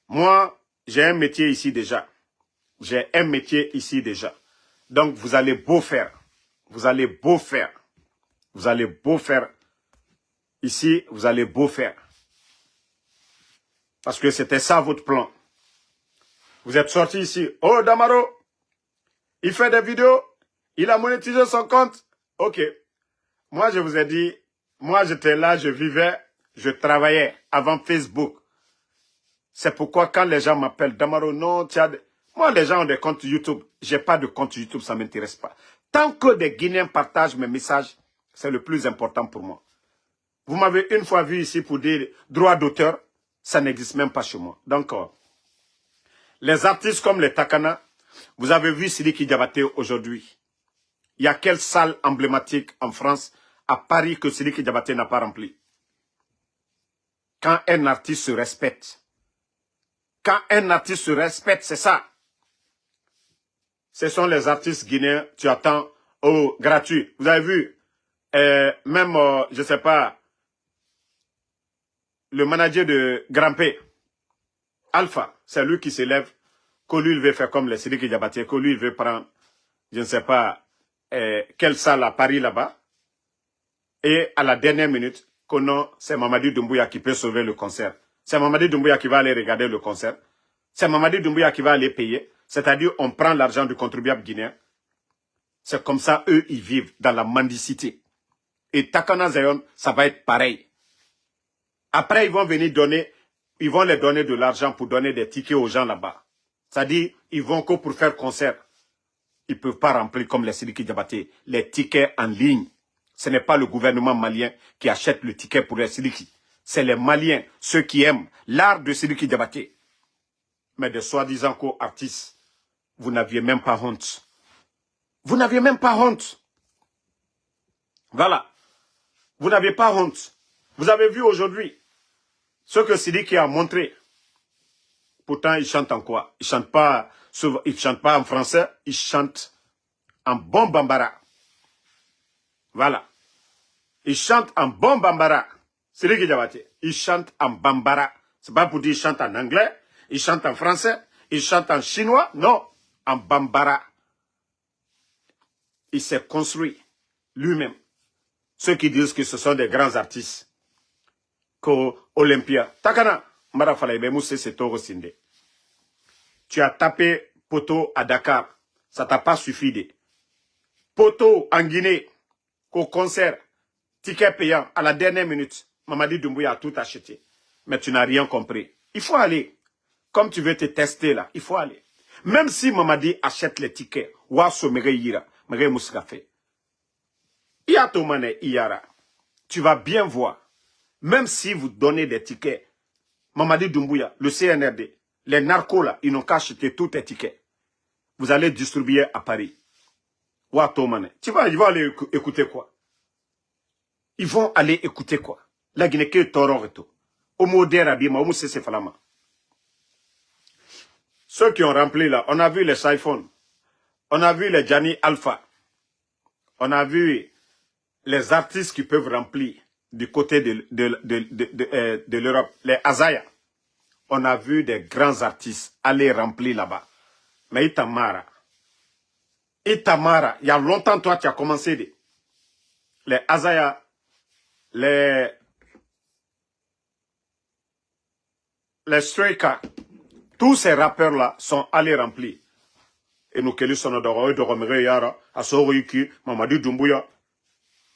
Moi, j'ai un métier ici déjà. J'ai un métier ici déjà. Donc, vous allez beau faire. Vous allez beau faire. Vous allez beau faire. Ici, vous allez beau faire. Parce que c'était ça votre plan. Vous êtes sorti ici. Oh, Damaro, il fait des vidéos. Il a monétisé son compte. Ok. Moi, je vous ai dit, moi, j'étais là, je vivais, je travaillais avant Facebook. C'est pourquoi quand les gens m'appellent, Damaro, non, tu as... Moi, les gens ont des comptes YouTube. J'ai pas de compte YouTube, ça ne m'intéresse pas. Tant que des Guinéens partagent mes messages, c'est le plus important pour moi. Vous m'avez une fois vu ici pour dire droit d'auteur, ça n'existe même pas chez moi. Donc, les artistes comme les Takana, vous avez vu Sidiki Diabaté aujourd'hui. Il y a quelle salle emblématique en France, à Paris, que Sidiki Diabaté n'a pas rempli? Quand un artiste se respecte. Quand un artiste se respecte, c'est ça. Ce sont les artistes guinéens, tu attends, oh, gratuit. Vous avez vu, même, je ne sais pas, le manager de Grand P, Alpha, c'est lui qui s'élève, que lui, il veut faire comme les Sidiki Diabaté, que lui, il veut prendre, je ne sais pas, quelle salle à Paris là-bas. Et à la dernière minute, que non, c'est Mamadi Doumbouya qui peut sauver le concert. C'est Mamadi Doumbouya qui va aller regarder le concert. C'est Mamadi Doumbouya qui va aller payer. C'est-à-dire, on prend l'argent du contribuable guinéen. C'est comme ça, eux, ils vivent dans la mendicité. Et Takana Zayon, ça va être pareil. Après, ils vont venir donner, ils vont les donner de l'argent pour donner des tickets aux gens là-bas. C'est-à-dire, ils vont que pour faire concert. Ils ne peuvent pas remplir comme les Sidiki Diabaté, les tickets en ligne. Ce n'est pas le gouvernement malien qui achète le ticket pour les Sidiki. C'est les Maliens, ceux qui aiment l'art de Sidiki Diabaté. Mais de soi-disant co-artistes, vous n'aviez même pas honte. Vous n'aviez même pas honte. Voilà. Vous n'avez pas honte. Vous avez vu aujourd'hui ce que Sidiki a montré. Pourtant, il chante en quoi? Il chante pas en français, il chante en bon bambara. Voilà. Il chante en bon bambara. Sidiki Diabaté. Il chante en bambara. C'est pas pour dire qu'il chante en anglais, il chante en français, il chante en chinois. Non, en bambara. Il s'est construit lui-même. Ceux qui disent que ce sont des grands artistes. Olympia. Takana, tu as tapé poteau à Dakar. Ça t'a pas suffi. Poteau en Guinée, au concert, ticket payant, à la dernière minute, Mamadi Doumbouya a tout acheté. Mais tu n'as rien compris. Il faut aller. Comme tu veux te tester là, il faut aller. Même si Mamadi achète les tickets, tu vas bien voir. Même si vous donnez des tickets, Mamadi Doumbouya, le CNRD, les narcos là, ils n'ont qu'à acheter tous tes tickets. Vous allez distribuer à Paris. Ils vont aller écouter quoi? Ils vont aller écouter quoi? La Guinée qui est Tororeto. Ceux qui ont rempli là, on a vu les Saifon, on a vu les Gianni Alpha, on a vu les artistes qui peuvent remplir du côté de l'Europe, les Azaya. On a vu des grands artistes aller remplir là-bas. Mais Itamara, il y a longtemps, toi, tu as commencé. Les Azaya, les Streka, tous ces rappeurs-là sont allés remplir. Et nous, Kelly Sonodoro, Doromere Yara, Asoroiki, Mamadou Doumbouya,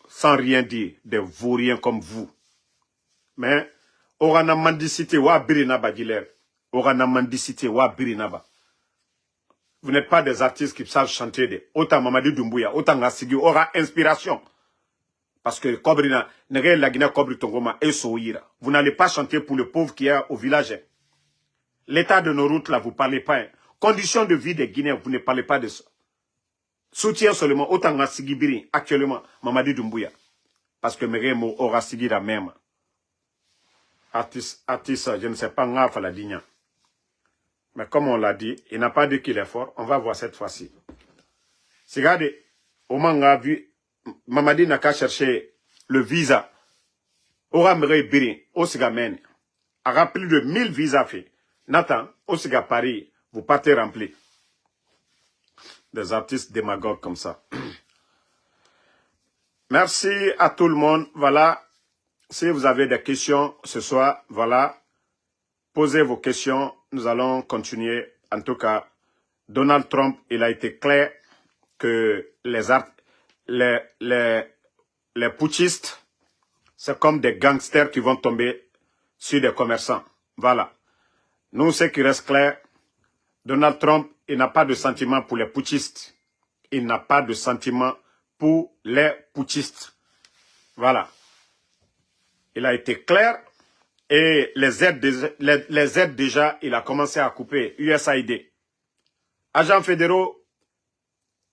sans rien dire, des vauriens comme vous. Mais, Orana Mandicité, wa Birinaba Giler, Orana Mandicité, wa Birinaba. Vous n'êtes pas des artistes qui savent chanter. Autant Mamadou Doumbouya, autant Ngassigi, aura inspiration. Parce que Kobrina, Nere Lagina Kobri Tongoma et Sohira. Vous n'allez pas chanter pour le pauvre qui est au village. L'état de nos routes, là, vous ne parlez pas. Conditions de vie des Guinéens, vous ne parlez pas de ça. Soutien seulement, autant Ngassigi Biri, actuellement, Mamadou Doumbouya. Parce que Meremo aura Sigi la même. Artiste, je ne sais pas, Ngaf la Digna. Mais comme on l'a dit, il n'a pas dit qu'il est fort. On va voir cette fois-ci. Regardez, au moment où on a vu, Mamadi n'a qu'à chercher le visa. Aura Mere Biri, au Sigamen. A plus de 1000 visas faits. Nathan, au Siga Paris, vous partez rempli. Des artistes démagogues comme ça. Merci à tout le monde. Voilà. Si vous avez des questions ce soir, voilà. Posez vos questions. Nous allons continuer. En tout cas, Donald Trump, il a été clair que les putschistes, c'est comme des gangsters qui vont tomber sur des commerçants. Voilà. Nous, ce qui reste clair, Donald Trump, il n'a pas de sentiment pour les putschistes. Il n'a pas de sentiment pour les putschistes. Voilà. Il a été clair. Et les aides déjà, il a commencé à couper. USAID. Agents fédéraux,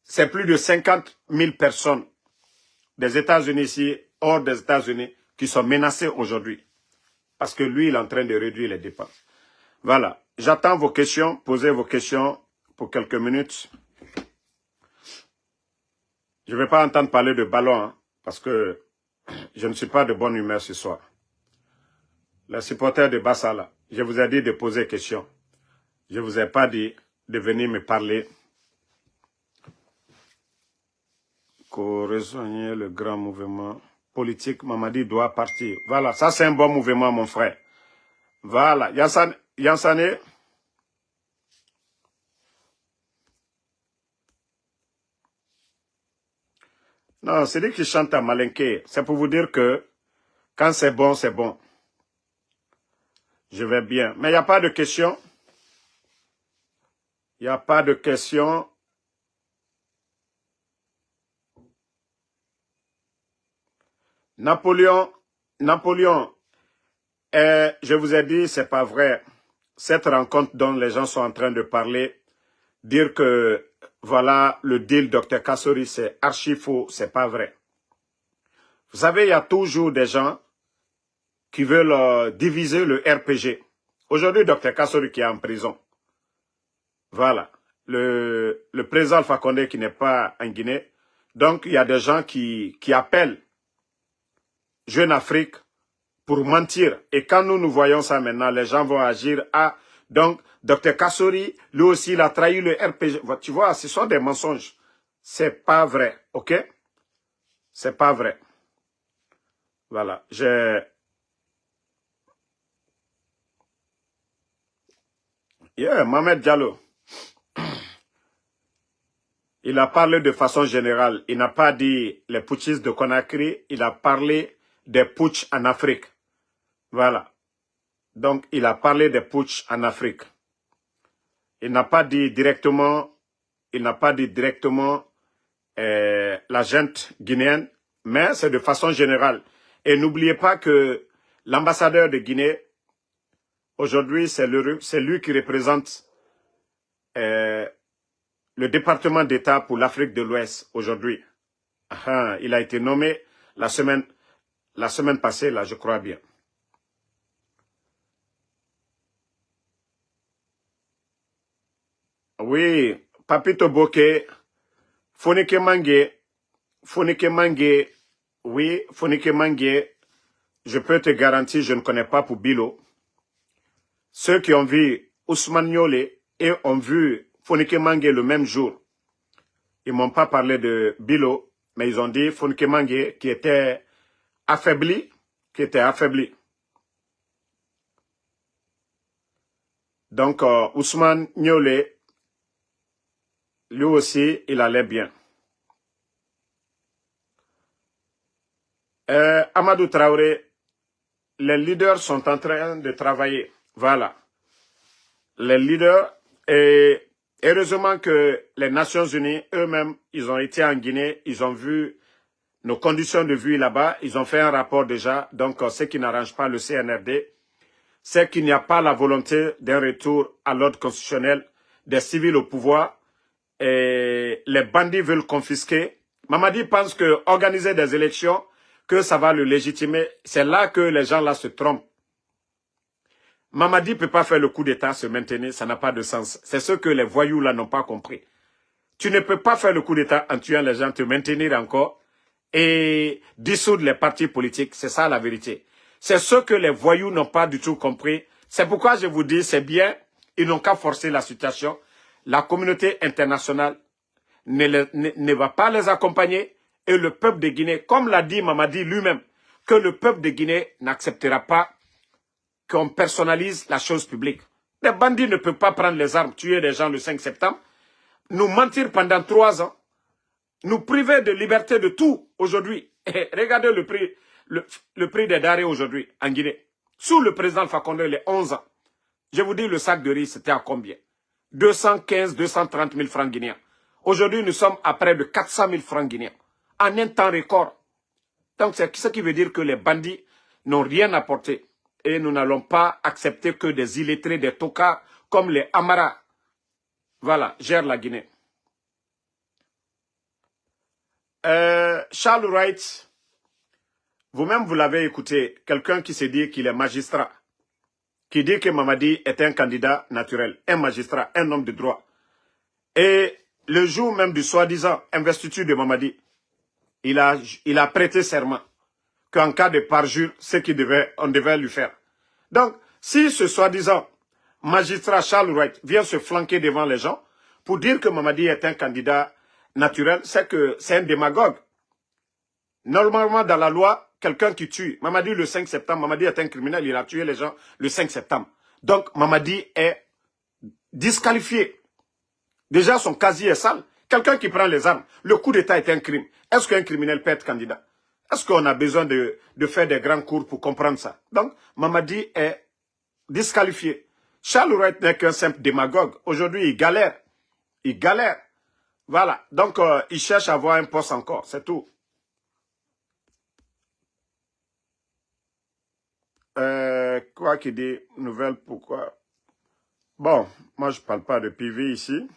c'est plus de 50 000 personnes des États-Unis ici, hors des États-Unis, qui sont menacées aujourd'hui. Parce que lui, il est en train de réduire les dépenses. Voilà. J'attends vos questions. Posez vos questions pour quelques minutes. Je ne vais pas entendre parler de ballon. Hein. parce que je ne suis pas de bonne humeur ce soir. Les supporters de Bassala, je vous ai dit de poser des questions. Je ne vous ai pas dit de venir me parler. Qu'on rejoigne le grand mouvement politique, Mamadi doit partir. Voilà, ça c'est un bon mouvement, mon frère. Voilà, Yansane. Non, c'est lui qui chante à Malinké. C'est pour vous dire que quand c'est bon, c'est bon. Je vais bien. Mais il n'y a pas de questions. Il n'y a pas de questions. Napoléon, je vous ai dit, c'est pas vrai. Cette rencontre dont les gens sont en train de parler, dire que voilà le deal Dr Kassori, c'est archi faux, c'est pas vrai. Vous savez, il y a toujours des gens qui veulent diviser le RPG. Aujourd'hui, Dr Kassori qui est en prison. Voilà. Le président Alpha Condé qui n'est pas en Guinée. Donc, il y a des gens qui appellent Jeune Afrique pour mentir. Et quand nous voyons ça maintenant, les gens vont agir. Ah, donc, Dr Kassori, lui aussi, il a trahi le RPG. Tu vois, ce sont des mensonges. C'est pas vrai, ok? C'est pas vrai. Voilà, Mohamed Diallo, il a parlé de façon générale. Il n'a pas dit les putschistes de Conakry, il a parlé des putschs en Afrique. Voilà. Donc, il a parlé des putschs en Afrique. Il n'a pas dit directement, la junte guinéenne, mais c'est de façon générale. Et n'oubliez pas que l'ambassadeur de Guinée, aujourd'hui, c'est lui qui représente le département d'État pour l'Afrique de l'Ouest aujourd'hui. Il a été nommé la semaine passée, là, je crois bien. Oui, Papito Bokeh, Fonike Mange, oui, Fonike Mange, je peux te garantir, je ne connais pas pour Bilo. Ceux qui ont vu Ousmane Niolé et ont vu Fonike Mange le même jour, ils m'ont pas parlé de Bilo, mais ils ont dit Fonike Mange qui était affaibli, Donc, Ousmane Niolé, lui aussi, il allait bien. Amadou Traoré, les leaders sont en train de travailler. Voilà. Les leaders, et heureusement que les Nations Unies, eux-mêmes, ils ont été en Guinée, ils ont vu nos conditions de vie là-bas, ils ont fait un rapport déjà. Donc, ce qui n'arrange pas le CNRD, c'est qu'il n'y a pas la volonté d'un retour à l'ordre constitutionnel, des civils au pouvoir, et les bandits veulent confisquer. Mamadi pense que organiser des élections, que ça va le légitimer. C'est là que les gens là se trompent. Mamadi ne peut pas faire le coup d'État, se maintenir, ça n'a pas de sens. C'est ce que les voyous là n'ont pas compris. Tu ne peux pas faire le coup d'État en tuant les gens, te maintenir encore et dissoudre les partis politiques. C'est ça la vérité. C'est ce que les voyous n'ont pas du tout compris. C'est pourquoi je vous dis, c'est bien, ils n'ont qu'à forcer la situation. La communauté internationale ne va pas les accompagner et le peuple de Guinée, comme l'a dit Mamadi lui-même, que le peuple de Guinée n'acceptera pas qu'on personnalise la chose publique. Les bandits ne peuvent pas prendre les armes, tuer des gens le 5 septembre, nous mentir pendant 3 ans, nous priver de liberté de tout aujourd'hui. Regardez le prix des denrées aujourd'hui en Guinée. Sous le président Alpha Condé, les 11 ans, je vous dis le sac de riz, c'était à combien? 215, 230 000 francs guinéens. Aujourd'hui, nous sommes à près de 400 000 francs guinéens. En un temps record. Donc, c'est ce qui veut dire que les bandits n'ont rien apporté. Et nous n'allons pas accepter que des illettrés, des tocards, comme les Amara, voilà, gèrent la Guinée. Charles Wright, vous-même, vous l'avez écouté, quelqu'un qui se dit qu'il est magistrat, qui dit que Mamadi est un candidat naturel, un magistrat, un homme de droit. Et le jour même du soi-disant investiture de Mamadi, il a prêté serment qu'en cas de parjure, on devait lui faire. Donc, si ce soi-disant magistrat Charles Wright vient se flanquer devant les gens pour dire que Mamadi est un candidat naturel, c'est que c'est un démagogue. Normalement, dans la loi, quelqu'un qui tue, Mamadi le 5 septembre, Mamadi est un criminel, il a tué les gens le 5 septembre. Donc, Mamadi est disqualifié. Déjà, son casier est sale. Quelqu'un qui prend les armes, le coup d'État est un crime. Est-ce qu'un criminel peut être candidat? Est-ce qu'on a besoin de faire des grands cours pour comprendre ça? Donc, Mamadi est disqualifié. Charles Wright n'est qu'un simple démagogue. Aujourd'hui, il galère. Il galère. Voilà. Donc, il cherche à avoir un poste encore. C'est tout. Quoi qu'il dit, nouvelle, pourquoi? Bon, moi, je ne parle pas de PV ici.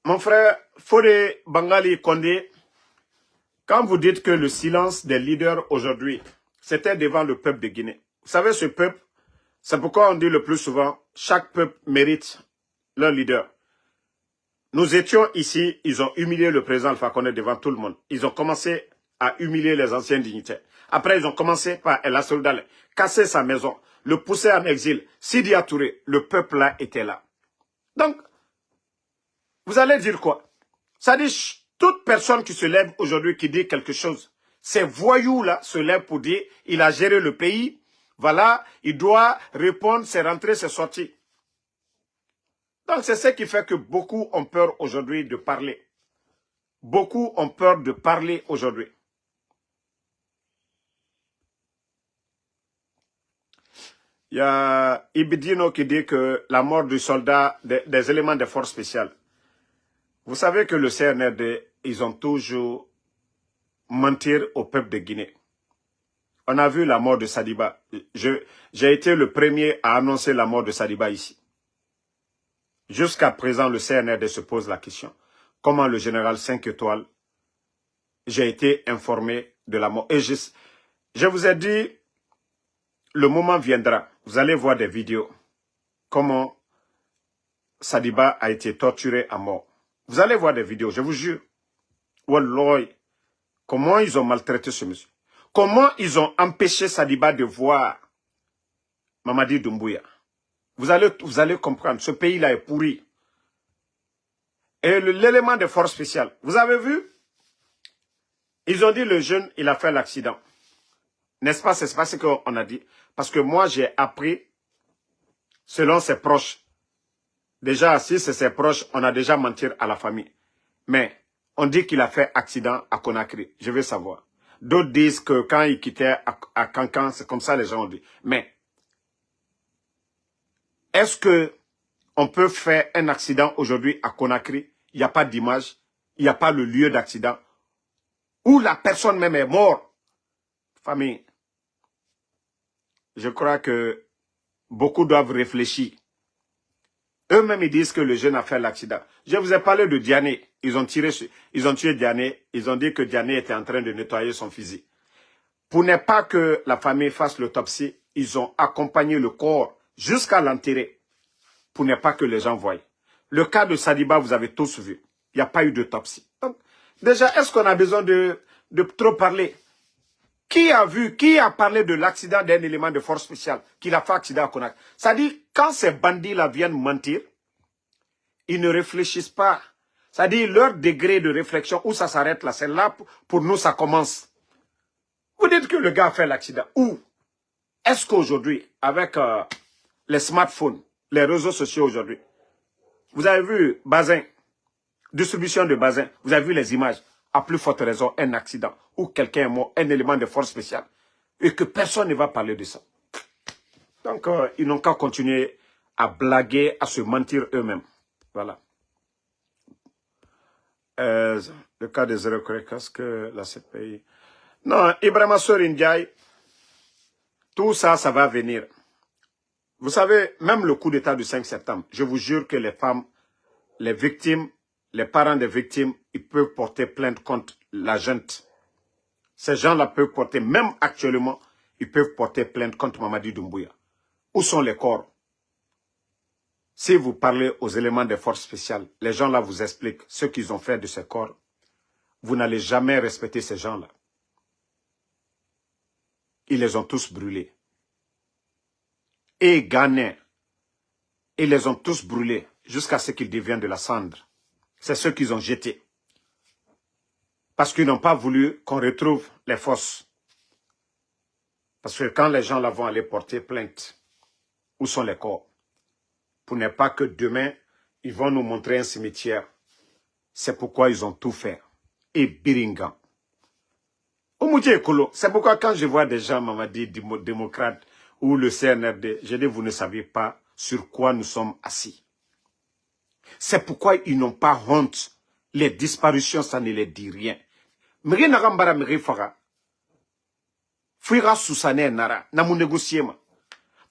Mon frère Fodé Bangali Kondé, quand vous dites que le silence des leaders aujourd'hui, c'était devant le peuple de Guinée. Vous savez, ce peuple, c'est pourquoi on dit le plus souvent, chaque peuple mérite leur leader. Nous étions ici, ils ont humilié le président Alpha Condé devant tout le monde. Ils ont commencé à humilier les anciens dignitaires. Après, ils ont commencé par El Assoldal, casser sa maison, le pousser en exil. Sidi Touré, le peuple là était là. Donc, vous allez dire quoi? Ça dit, toute personne qui se lève aujourd'hui, qui dit quelque chose, ces voyous-là se lèvent pour dire, il a géré le pays, voilà, il doit répondre, ses rentrées, ses sorties. Donc c'est ce qui fait que beaucoup ont peur aujourd'hui de parler. Beaucoup ont peur de parler aujourd'hui. Il y a Ibidino qui dit que la mort du soldat, des éléments des forces spéciales. Vous savez que le CNRD, ils ont toujours menti au peuple de Guinée. On a vu la mort de Sadiba. J'ai été le premier à annoncer la mort de Sadiba ici. Jusqu'à présent, le CNRD se pose la question. Comment le général 5 étoiles, j'ai été informé de la mort. Et je vous ai dit, le moment viendra. Vous allez voir des vidéos. Comment Sadiba a été torturé à mort. Vous allez voir des vidéos, je vous jure. Wallah, comment ils ont maltraité ce monsieur. Comment ils ont empêché Sadiba de voir Mamadi Doumbouya. Vous allez comprendre, ce pays-là est pourri. Et l'élément de force spéciale, vous avez vu? Ils ont dit le jeune, il a fait l'accident. N'est-ce pas? C'est pas ce qu'on a dit. Parce que moi, j'ai appris, selon ses proches. Déjà, si c'est ses proches, on a déjà menti à la famille. Mais on dit qu'il a fait accident à Conakry. Je veux savoir. D'autres disent que quand il quittait à Cancan, c'est comme ça les gens ont dit. Mais est-ce que on peut faire un accident aujourd'hui à Conakry? Il n'y a pas d'image, il n'y a pas le lieu d'accident, où la personne même est morte. Famille, je crois que beaucoup doivent réfléchir. Eux-mêmes, ils disent que le jeune a fait l'accident. Je vous ai parlé de Diané. Ils ont tué Diané. Ils ont dit que Diané était en train de nettoyer son fusil. Pour ne pas que la famille fasse l'autopsie, ils ont accompagné le corps jusqu'à l'enterrer. Pour ne pas que les gens voient. Le cas de Sadiba, vous avez tous vu. Il n'y a pas eu d'autopsie. Donc, déjà, est-ce qu'on a besoin de trop parler? Qui a parlé de l'accident d'un élément de force spéciale, qu'il a fait accident à Conakry? Ça dit, quand ces bandits-là viennent mentir, ils ne réfléchissent pas. Ça dit, leur degré de réflexion, où ça s'arrête là, c'est là, pour nous, ça commence. Vous dites que le gars a fait l'accident. Où? Est-ce qu'aujourd'hui, avec les smartphones, les réseaux sociaux aujourd'hui, vous avez vu Bazin, distribution de Bazin, vous avez vu les images, à plus forte raison, un accident, où quelqu'un est mort, un élément de force spéciale, et que personne ne va parler de ça. Donc, ils n'ont qu'à continuer à blaguer, à se mentir eux-mêmes. Voilà. Le cas des zéro correct, qu'est-ce que la CPI... Non, Ibrahima Sorindiaï, tout ça, ça va venir. Vous savez, même le coup d'État du 5 septembre, je vous jure que les femmes, les victimes, les parents des victimes, ils peuvent porter plainte contre la junte. Ces gens-là peuvent porter, même actuellement, ils peuvent porter plainte contre Mamadi Doumbouya. Où sont les corps? Si vous parlez aux éléments des forces spéciales, les gens là vous expliquent ce qu'ils ont fait de ces corps. Vous n'allez jamais respecter ces gens-là. Ils les ont tous brûlés. Et Ghanéens, ils les ont tous brûlés jusqu'à ce qu'ils deviennent de la cendre. C'est ce qu'ils ont jeté. Parce qu'ils n'ont pas voulu qu'on retrouve les fosses. Parce que quand les gens là vont aller porter plainte, où sont les corps? Pour ne pas que demain, ils vont nous montrer un cimetière. C'est pourquoi ils ont tout fait. Et Biringan. C'est pourquoi quand je vois des gens, Mamadi, démocrates, ou le CNRD, je dis, vous ne savez pas sur quoi nous sommes assis. C'est pourquoi ils n'ont pas honte. Les disparitions, ça ne les dit rien.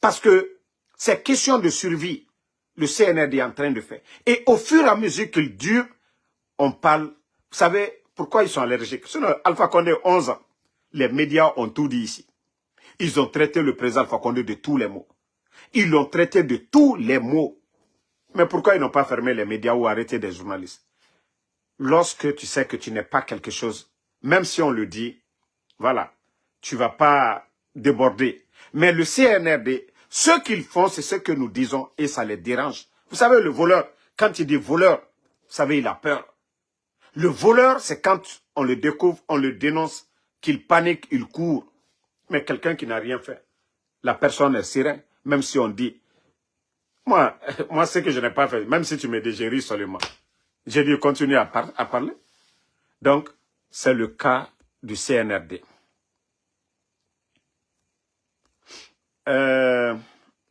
Parce que c'est question de survie. Le CNRD est en train de faire. Et au fur et à mesure qu'il dure, on parle. Vous savez pourquoi ils sont allergiques? Sinon, Alpha Condé, 11 ans. Les médias ont tout dit ici. Ils ont traité le président Alpha Condé de tous les mots. Ils l'ont traité de tous les mots. Mais pourquoi ils n'ont pas fermé les médias ou arrêté des journalistes? Lorsque tu sais que tu n'es pas quelque chose, même si on le dit, voilà, tu ne vas pas déborder. Mais le CNRD, ce qu'ils font, c'est ce que nous disons et ça les dérange. Vous savez, le voleur, quand il dit voleur, vous savez, il a peur. Le voleur, c'est quand on le découvre, on le dénonce, qu'il panique, il court. Mais quelqu'un qui n'a rien fait, la personne est sereine, même si on dit, moi, ce que je n'ai pas fait, même si tu me dis, j'ai ri seulement. J'ai dû continuer à parler. Donc, c'est le cas du CNRD.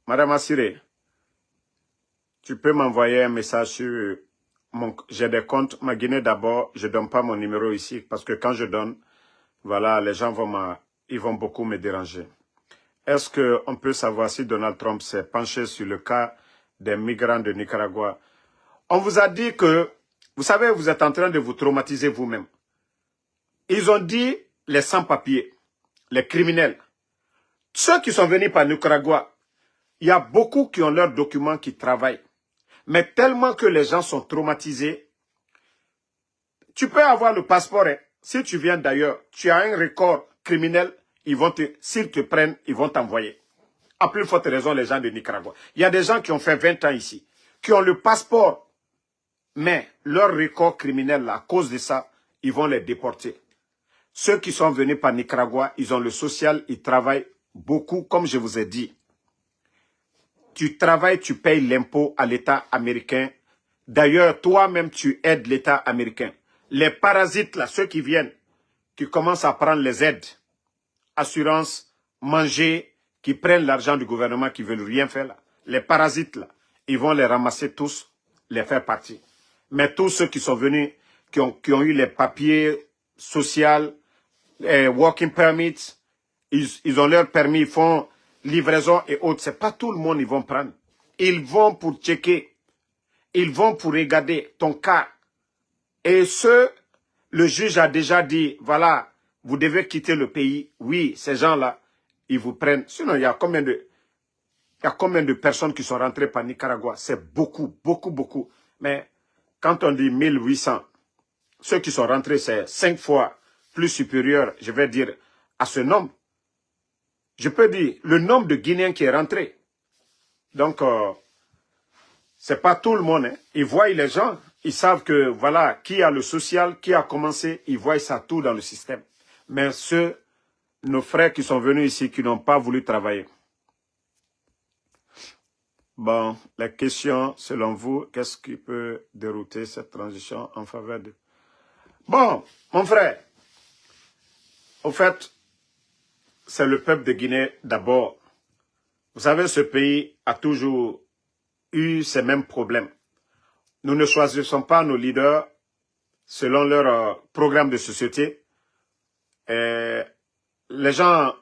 Madame Assiré, tu peux m'envoyer un message sur mon... J'ai des comptes. Ma Guinée d'abord, je ne donne pas mon numéro ici parce que quand je donne, voilà, les gens vont beaucoup me déranger. Est-ce qu'on peut savoir si Donald Trump s'est penché sur le cas des migrants de Nicaragua? On vous a dit que, vous savez, vous êtes en train de vous traumatiser vous-même. Ils ont dit les sans-papiers, les criminels. Ceux qui sont venus par Nicaragua, il y a beaucoup qui ont leurs documents qui travaillent. Mais tellement que les gens sont traumatisés, tu peux avoir le passeport. Hein. Si tu viens d'ailleurs, tu as un record criminel, s'ils te prennent, ils vont t'envoyer. À plus forte raison, les gens de Nicaragua. Il y a des gens qui ont fait 20 ans ici, qui ont le passeport. Mais leur record criminel, à cause de ça, ils vont les déporter. Ceux qui sont venus par Nicaragua, ils ont le social, ils travaillent beaucoup, comme je vous ai dit. Tu travailles, tu payes l'impôt à l'État américain. D'ailleurs, toi-même, tu aides l'État américain. Les parasites, là, ceux qui viennent, qui commencent à prendre les aides, assurance, manger, qui prennent l'argent du gouvernement, qui ne veulent rien faire, là. Les parasites, là, ils vont les ramasser tous, les faire partir. Mais tous ceux qui sont venus, qui ont eu les papiers sociaux, working permits, ils ont leur permis, ils font livraison et autres. C'est pas tout le monde ils vont prendre. Ils vont pour checker. Ils vont pour regarder ton cas. Et le juge a déjà dit, voilà, vous devez quitter le pays. Oui, ces gens-là, ils vous prennent. Sinon, il y a combien de personnes qui sont rentrées par Nicaragua? C'est beaucoup, beaucoup, beaucoup. Mais quand on dit 1800, ceux qui sont rentrés, c'est 5 fois plus supérieur, je vais dire, à ce nombre. Je peux dire le nombre de Guinéens qui est rentré. Donc, c'est pas tout le monde. Hein. Ils voient les gens, ils savent que, voilà, qui a le social, qui a commencé, ils voient ça tout dans le système. Mais nos frères qui sont venus ici, qui n'ont pas voulu travailler. Bon, la question, selon vous, qu'est-ce qui peut dérouter cette transition en faveur de... Bon, mon frère, au fait, c'est le peuple de Guinée d'abord. Vous savez, ce pays a toujours eu ces mêmes problèmes. Nous ne choisissons pas nos leaders selon leur programme de société. Et les gens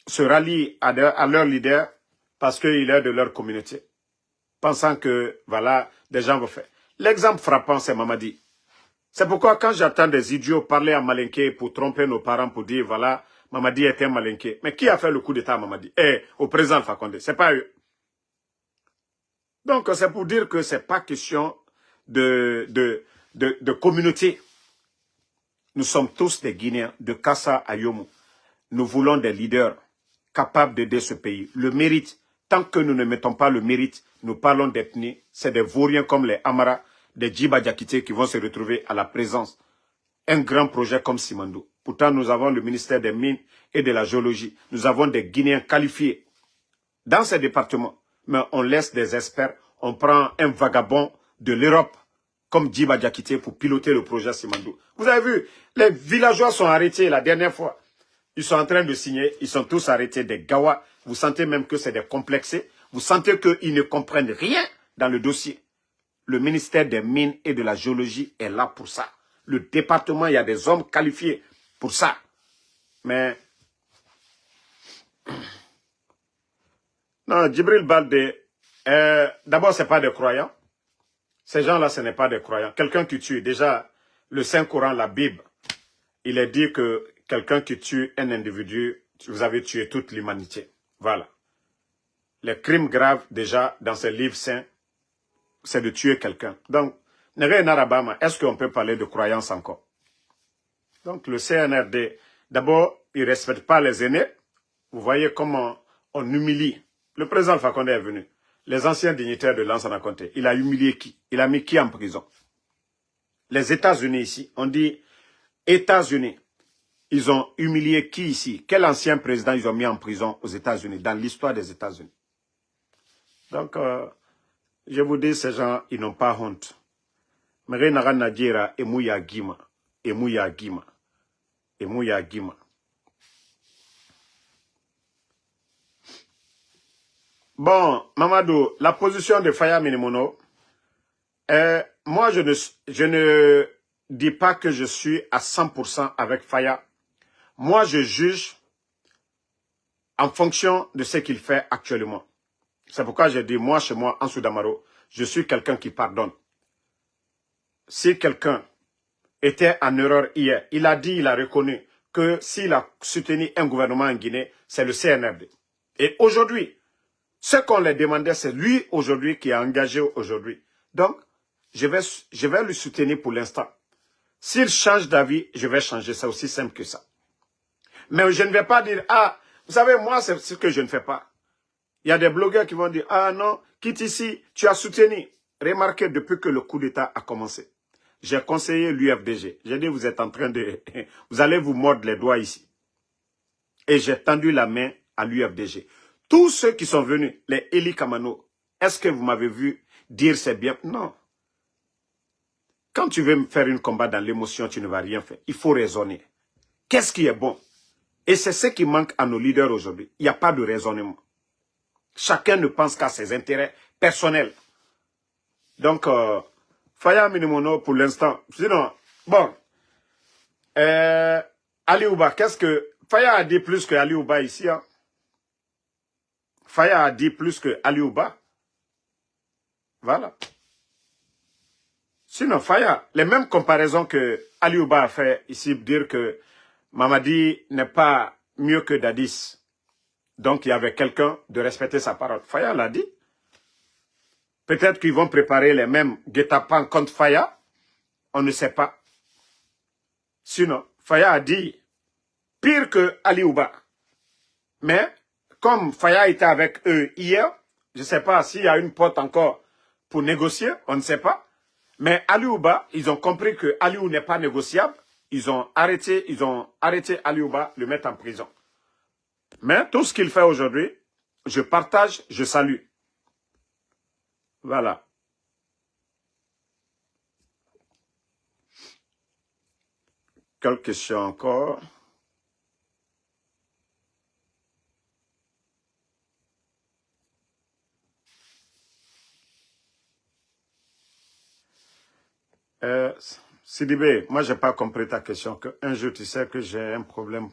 se rallient à leur leader parce qu'il est de leur communauté, pensant que, voilà, des gens vont faire. L'exemple frappant, c'est Mamadi. C'est pourquoi quand j'entends des idiots parler en malinké pour tromper nos parents, pour dire, voilà, Mamadi était un malinké. Mais qui a fait le coup d'État à Mamadi? Au président Alpha Condé, c'est pas eux. Donc, c'est pour dire que ce n'est pas question de communauté. Nous sommes tous des Guinéens, de Kassa à Yomu. Nous voulons des leaders capables d'aider ce pays. Le mérite, tant que nous ne mettons pas le mérite, nous parlons d'ethnie, c'est des vauriens comme les Amara, des Djiba Diakité qui vont se retrouver à la présence. Un grand projet comme Simandou. Pourtant, nous avons le ministère des Mines et de la Géologie. Nous avons des Guinéens qualifiés dans ces départements. Mais on laisse des experts, on prend un vagabond de l'Europe comme Djiba Diakité pour piloter le projet Simandou. Vous avez vu, les villageois sont arrêtés la dernière fois. Ils sont en train de signer, ils sont tous arrêtés, des gawas. Vous sentez même que c'est des complexés. Vous sentez qu'ils ne comprennent rien dans le dossier. Le ministère des Mines et de la Géologie est là pour ça. Le département, il y a des hommes qualifiés pour ça. Mais, non, Djibril Baldé, d'abord, ce n'est pas des croyants. Ces gens-là, ce n'est pas des croyants. Quelqu'un qui tue, déjà, le Saint-Coran, la Bible, il est dit que quelqu'un qui tue un individu, vous avez tué toute l'humanité. Voilà. Les crimes graves, déjà, dans ces livres saints, c'est de tuer quelqu'un. Donc, est-ce qu'on peut parler de croyance encore? Donc, le CNRD, d'abord, il ne respecte pas les aînés. Vous voyez comment on humilie. Le président Alpha Condé est venu. Les anciens dignitaires de Lansana Conté. Il a humilié qui? Il a mis qui en prison? Les États-Unis ici, on dit États-Unis. Ils ont humilié qui ici? Quel ancien président ils ont mis en prison aux États-Unis, dans l'histoire des États-Unis? Donc, je vous dis, ces gens, ils n'ont pas honte. Mais Nadjera et Mouya Gima. Et Mouya Gima. Et Mouya Gima. Bon, Mamadou, la position de Faya Minimono, moi, je ne dis pas que je suis à 100% avec Faya. Moi, je juge en fonction de ce qu'il fait actuellement. C'est pourquoi j'ai dit, moi, chez moi, en Soudamaro, je suis quelqu'un qui pardonne. Si quelqu'un était en erreur hier, il a dit, il a reconnu que s'il a soutenu un gouvernement en Guinée, c'est le CNRD. Et aujourd'hui, ce qu'on lui demandait, c'est lui aujourd'hui qui a engagé aujourd'hui. Donc, je vais lui soutenir pour l'instant. S'il change d'avis, je vais changer. C'est aussi simple que ça. Mais je ne vais pas dire, ah, vous savez, moi, c'est ce que je ne fais pas. Il y a des blogueurs qui vont dire, ah non, quitte ici, tu as soutenu. Remarquez, depuis que le coup d'État a commencé, j'ai conseillé l'UFDG. J'ai dit, vous êtes en train de... vous allez vous mordre les doigts ici. Et j'ai tendu la main à l'UFDG. Tous ceux qui sont venus, les Eli Kamano, est-ce que vous m'avez vu dire c'est bien? Non. Quand tu veux me faire un combat dans l'émotion, tu ne vas rien faire. Il faut raisonner. Qu'est-ce qui est bon? Et c'est ce qui manque à nos leaders aujourd'hui. Il n'y a pas de raisonnement. Chacun ne pense qu'à ses intérêts personnels. Donc, Faya Minimono pour l'instant. Sinon, bon. Ali Ouba, qu'est-ce que... Faya a dit plus que Ali Ouba ici. Hein? Faya a dit plus que Ali Ouba. Voilà. Sinon, Faya, les mêmes comparaisons que Ali Ouba a fait ici, dire que Mamadi n'est pas mieux que Dadis. Donc, il y avait quelqu'un de respecter sa parole. Faya l'a dit. Peut-être qu'ils vont préparer les mêmes guet-apens contre Faya. On ne sait pas. Sinon, Faya a dit pire que Ali Ouba. Mais, comme Faya était avec eux hier, je ne sais pas s'il y a une porte encore pour négocier, on ne sait pas. Mais Ali Ouba, ils ont compris que Aliou n'est pas négociable. Ils ont arrêté Ali Ouba, le mettre en prison. Mais tout ce qu'il fait aujourd'hui, je partage, je salue. Voilà. Quelle question encore? Sidibé, moi, je n'ai pas compris ta question. Un jour, tu sais que j'ai un problème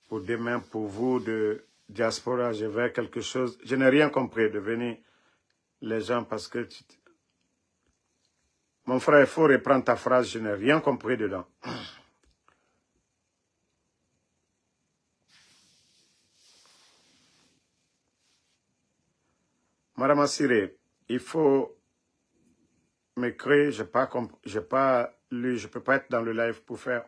pour demain, pour vous, de diaspora, je vais quelque chose. Je n'ai rien compris de venir les gens parce que... Mon frère, il faut reprendre ta phrase, je n'ai rien compris dedans. Madame Assiré, il faut m'écrire, j'ai pas lu, je peux pas être dans le live pour faire.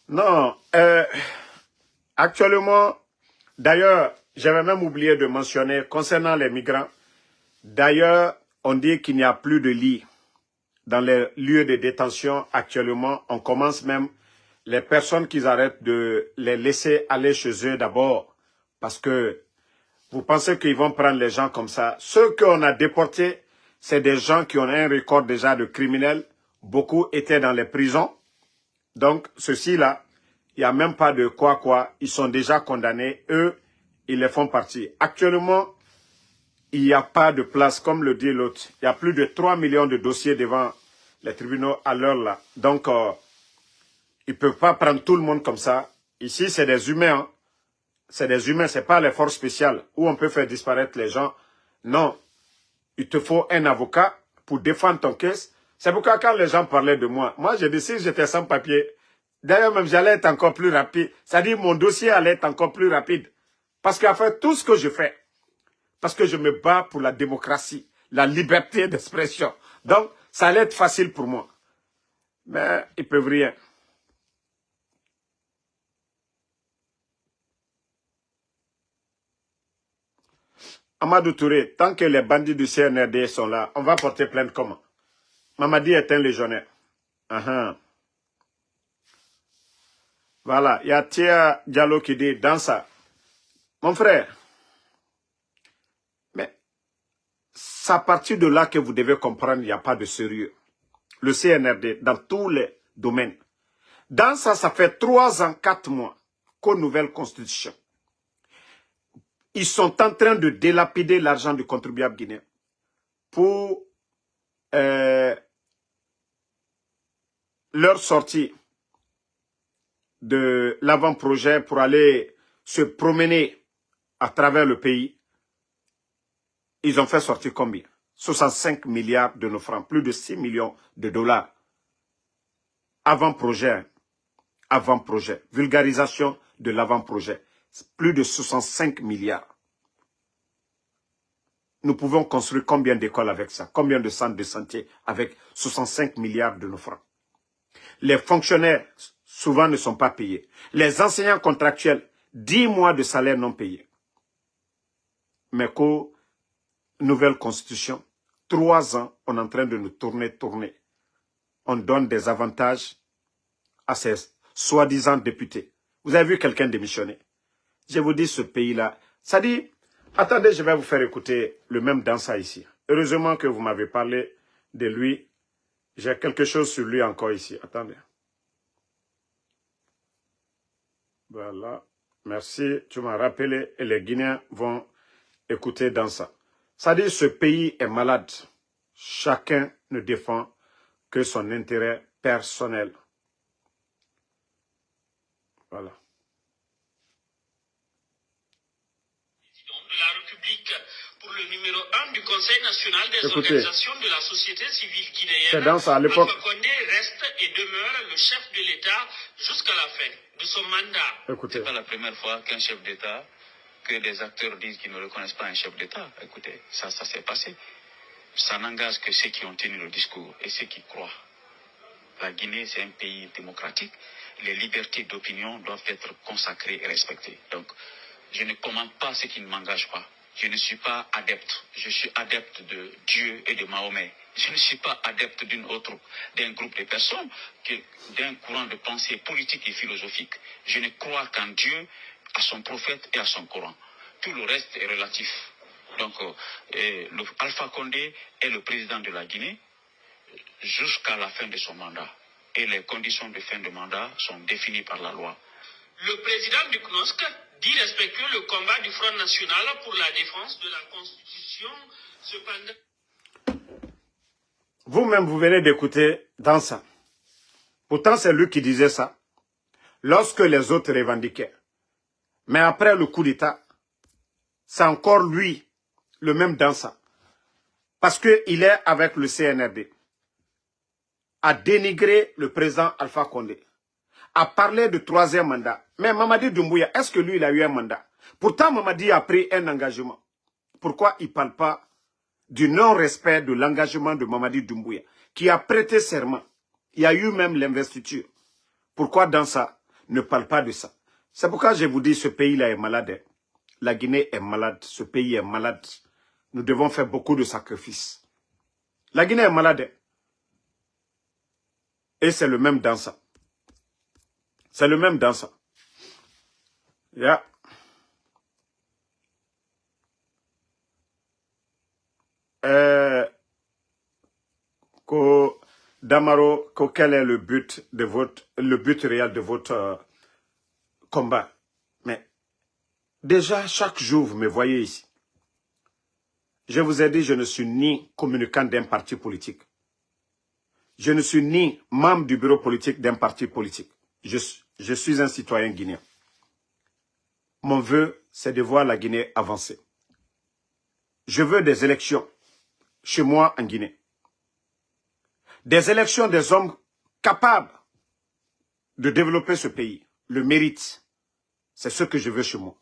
Non, actuellement, d'ailleurs, j'avais même oublié de mentionner concernant les migrants. D'ailleurs, on dit qu'il n'y a plus de lits dans les lieux de détention actuellement. On commence même les personnes qui arrêtent de les laisser aller chez eux d'abord. Parce que vous pensez qu'ils vont prendre les gens comme ça. Ceux qu'on a déportés, c'est des gens qui ont un record déjà de criminels. Beaucoup étaient dans les prisons. Donc, ceux-ci-là, il n'y a même pas de quoi. Ils sont déjà condamnés. Eux, ils les font partie. Actuellement, il n'y a pas de place, comme le dit l'autre. Il y a plus de 3 millions de dossiers devant les tribunaux à l'heure là. Donc, ils ne peuvent pas prendre tout le monde comme ça. Ici, c'est des humains. Hein. C'est des humains, ce n'est pas les forces spéciales où on peut faire disparaître les gens. Non. Il te faut un avocat pour défendre ton caisse. C'est pourquoi quand les gens parlaient de moi, j'ai dit si j'étais sans papier, d'ailleurs même j'allais être encore plus rapide. C'est-à-dire mon dossier allait être encore plus rapide. Parce qu'en fait, tout ce que je fais, parce que je me bats pour la démocratie, la liberté d'expression. Donc, ça allait être facile pour moi. Mais ils ne peuvent rien. Amadou Touré, tant que les bandits du CNRD sont là, on va porter plainte comment? Mamadi est un légionnaire. Voilà, il y a Tia Diallo qui dit dans ça. Mon frère, mais c'est à partir de là que vous devez comprendre qu'il n'y a pas de sérieux. Le CNRD, dans tous les domaines. Dans ça, ça fait 3 ans, 4 mois qu'aux nouvelle constitution. Ils sont en train de délapider l'argent du contribuable guinéen pour leur sortie de l'avant-projet pour aller se promener à travers le pays. Ils ont fait sortir combien? 65 milliards de nos francs, plus de 6 millions de dollars. Avant-projet, vulgarisation de l'avant-projet, plus de 65 milliards. Nous pouvons construire combien d'écoles avec ça? Combien de centres de santé avec 65 milliards de nos francs? Les fonctionnaires, souvent, ne sont pas payés. Les enseignants contractuels, 10 mois de salaire non payés. Mais qu'aux nouvelle constitution, 3 ans, on est en train de nous tourner. On donne des avantages à ces soi-disant députés. Vous avez vu quelqu'un démissionner? Je vous dis, ce pays-là, ça dit, attendez, je vais vous faire écouter le même Dansa ici. Heureusement que vous m'avez parlé de lui. J'ai quelque chose sur lui encore ici. Attendez. Voilà. Merci, tu m'as rappelé et les Guinéens vont écouter Dansa. Ça dit, ce pays est malade. Chacun ne défend que son intérêt personnel. Voilà. De la République pour le numéro 1 du Conseil national des organisations de la société civile guinéenne, Alpha Condé reste et demeure le chef de l'État jusqu'à la fin de son mandat. Ce n'est pas la première fois qu'un chef d'État, que des acteurs disent qu'ils ne reconnaissent pas un chef d'État. Écoutez, ça s'est passé. Ça n'engage que ceux qui ont tenu le discours et ceux qui croient. La Guinée, c'est un pays démocratique. Les libertés d'opinion doivent être consacrées et respectées. Donc, je ne commande pas ce qui ne m'engage pas. Je ne suis pas adepte. Je suis adepte de Dieu et de Mahomet. Je ne suis pas adepte d'un groupe de personnes, d'un courant de pensée politique et philosophique. Je ne crois qu'en Dieu, à son prophète et à son Coran. Tout le reste est relatif. Donc, Alpha Condé est le président de la Guinée jusqu'à la fin de son mandat. Et les conditions de fin de mandat sont définies par la loi. Le président du CNOSC dit respecter le combat du Front National pour la défense de la Constitution. Cependant, vous-même, vous venez d'écouter Dansa. Pourtant, c'est lui qui disait ça. Lorsque les autres revendiquaient. Mais après le coup d'État, c'est encore lui, le même Dansa. Parce qu'il est avec le CNRD. à dénigrer le président Alpha Condé, à parler de 3e mandat. Mais Mamadi Doumbouya, est-ce que lui, il a eu un mandat? Pourtant, Mamadi a pris un engagement. Pourquoi il ne parle pas du non-respect de l'engagement de Mamadi Doumbouya, qui a prêté serment? Il y a eu même l'investiture. Pourquoi dans ça, ne parle pas de ça? C'est pourquoi je vous dis, ce pays-là est malade. La Guinée est malade, ce pays est malade. Nous devons faire beaucoup de sacrifices. La Guinée est malade. Et c'est le même dans ça. C'est le même dans ça. Yeah. Damaro, quel est le but réel de votre combat? Mais déjà, chaque jour, vous me voyez ici. Je vous ai dit, je ne suis ni communicant d'un parti politique. Je ne suis ni membre du bureau politique d'un parti politique. Je suis un citoyen guinéen. Mon vœu, c'est de voir la Guinée avancer. Je veux des élections chez moi en Guinée. Des élections des hommes capables de développer ce pays. Le mérite, c'est ce que je veux chez moi.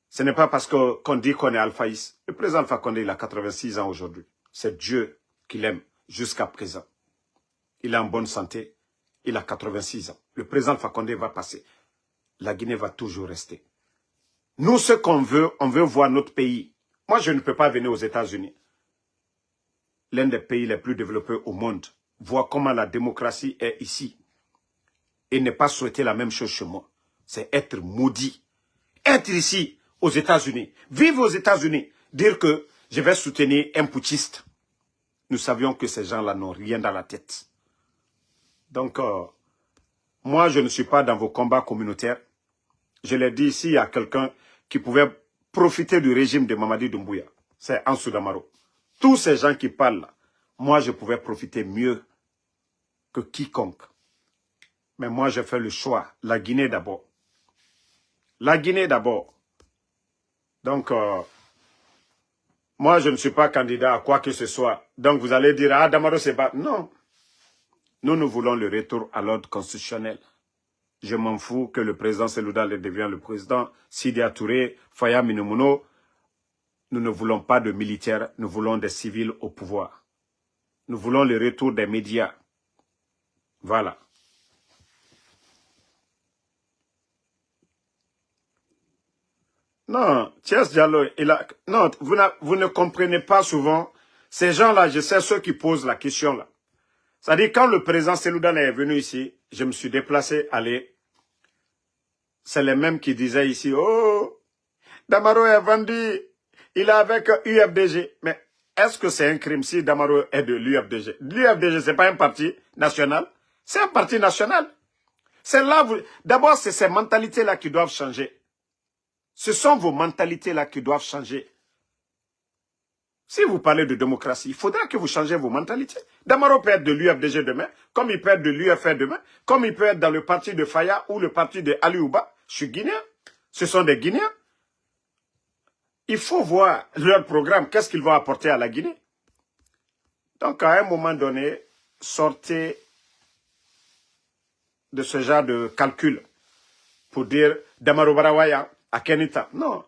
Ce n'est pas parce qu'on dit qu'on est alphaïste. Le président Alpha Condé, il a 86 ans aujourd'hui. C'est Dieu qui l'aime jusqu'à présent. Il est en bonne santé. Il a 86 ans. Le président Alpha Condé va passer. La Guinée va toujours rester. Nous, ce qu'on veut, on veut voir notre pays. Moi, je ne peux pas venir aux États-Unis, l'un des pays les plus développés au monde, voir comment la démocratie est ici et ne pas souhaiter la même chose chez moi. C'est être maudit. Être ici, aux États-Unis, vivre aux États-Unis, dire que je vais soutenir un putschiste. Nous savions que ces gens-là n'ont rien dans la tête. Donc, moi, je ne suis pas dans vos combats communautaires. Je l'ai dit ici, il y a quelqu'un qui pouvait profiter du régime de Mamadi Doumbouya. C'est Ansou Damaro. Tous ces gens qui parlent là, moi, je pouvais profiter mieux que quiconque. Mais moi, j'ai fait le choix. La Guinée d'abord. La Guinée d'abord. Donc, moi, je ne suis pas candidat à quoi que ce soit. Donc, vous allez dire, ah, Damaro, c'est pas... Non. Nous voulons le retour à l'ordre constitutionnel. Je m'en fous que le président Selouda devienne le président. Sidia Touré, Faya Minoumono. Nous ne voulons pas de militaires, nous voulons des civils au pouvoir. Nous voulons le retour des médias. Voilà. Non, Thiès Diallo, non, vous ne comprenez pas souvent. Ces gens-là, je sais ceux qui posent la question là. C'est-à-dire, quand le président Selouda est venu ici, je me suis déplacé, aller. C'est les mêmes qui disaient ici, oh, Damaro est vendu, il est avec UFDG. Mais est-ce que c'est un crime si Damaro est de l'UFDG? L'UFDG, ce n'est pas un parti national, c'est un parti national. C'est là, d'abord, c'est ces mentalités-là qui doivent changer. Ce sont vos mentalités-là qui doivent changer. Si vous parlez de démocratie, il faudra que vous changez vos mentalités. Damaro peut être de l'UFDG demain, comme il peut être de l'UFR demain, comme il peut être dans le parti de Faya ou le parti de Ali Ouba. Je suis guinéen. Ce sont des Guinéens. Il faut voir leur programme, qu'est-ce qu'ils vont apporter à la Guinée. Donc, à un moment donné, sortez de ce genre de calcul pour dire Damaro Barawaya à Kenita. Non,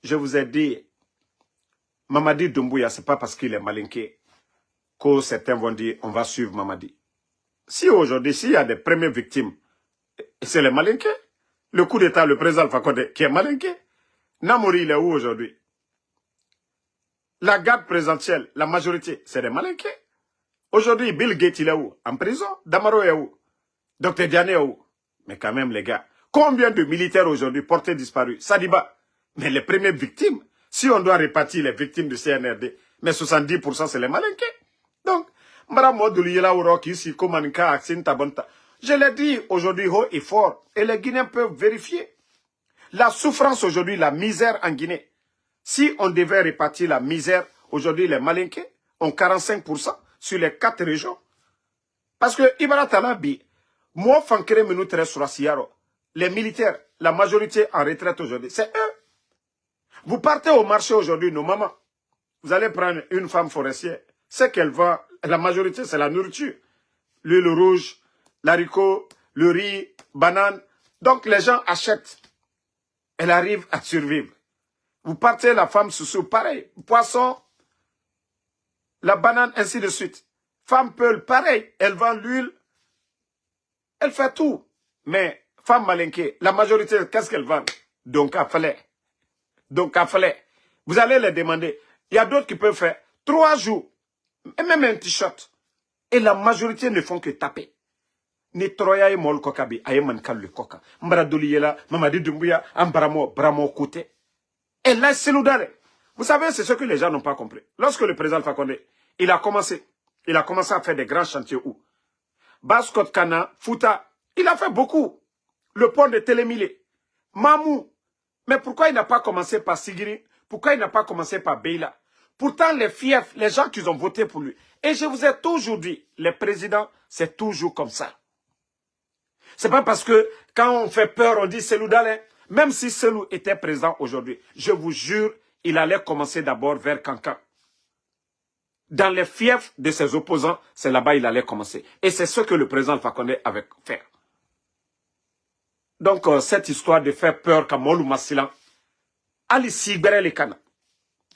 je vous ai dit, Mamadi Doumbouya, ce n'est pas parce qu'il est malinqué que certains vont dire on va suivre Mamadi. Si aujourd'hui, s'il y a des premières victimes, c'est les malinqués. Le coup d'État, le président Alpha Condé, qui est malinqué. Namouri, il est où aujourd'hui? La garde présidentielle, la majorité, c'est des malinqués. Aujourd'hui, Bill Gates, il est où? En prison. Damaro est où? Dr Diané est où? Mais quand même, les gars, combien de militaires aujourd'hui portés disparus? Sadiba. Mais les premières victimes, si on doit répartir les victimes du CNRD, mais 70% c'est les malinqués. Donc, je l'ai dit aujourd'hui haut et fort, et les Guinéens peuvent vérifier. La souffrance aujourd'hui, la misère en Guinée. Si on devait répartir la misère, aujourd'hui les malinqués ont 45% sur les 4 régions. Parce que Ibara Tanabi, moi, Fankere Menutre Surasiaro, les militaires, la majorité en retraite aujourd'hui, c'est eux. Vous partez au marché aujourd'hui, nos mamans, vous allez prendre une femme forestière, ce qu'elle vend, la majorité c'est la nourriture. l'huile rouge, l'haricot, le riz, banane. Donc les gens achètent. Elle arrive à survivre. Vous partez, la femme sous pareil. Poisson, la banane, ainsi de suite. Femme Peul, pareil. Elle vend l'huile. Elle fait tout. Mais femme malinquée, la majorité, qu'est-ce qu'elle vend? Donc à fallait. Donc à fallait. Vous allez les demander. Il y a d'autres qui peuvent faire 3 jours. Et même un t-shirt. Et la majorité ne font que taper. Ni troya et mol kokabi, aye man kallu koka. Mbara doliyela, mamadi dumbuya, bramo kote. Et là, c'est l'oudare. Vous savez, c'est ce que les gens n'ont pas compris. Lorsque le président Fakonde, il a commencé à faire des grands chantiers où? Baskot Kana, Fouta, il a fait beaucoup. Le pont de Télémilé, Mamou. Mais pourquoi il n'a pas commencé par Sigiri? Pourquoi il n'a pas commencé par Beila? Pourtant, les fiefs, les gens qui ont voté pour lui. Et je vous ai toujours dit, les présidents, c'est toujours comme ça. C'est pas parce que quand on fait peur, on dit Selou Dalé. Même si Selou était présent aujourd'hui, je vous jure, il allait commencer d'abord vers Kankan. Dans les fiefs de ses opposants, c'est là-bas qu'il allait commencer. Et c'est ce que le président Fakonde avait fait. Donc, cette histoire de faire peur comme Molou Massilan, Ali Sigbere le Kana,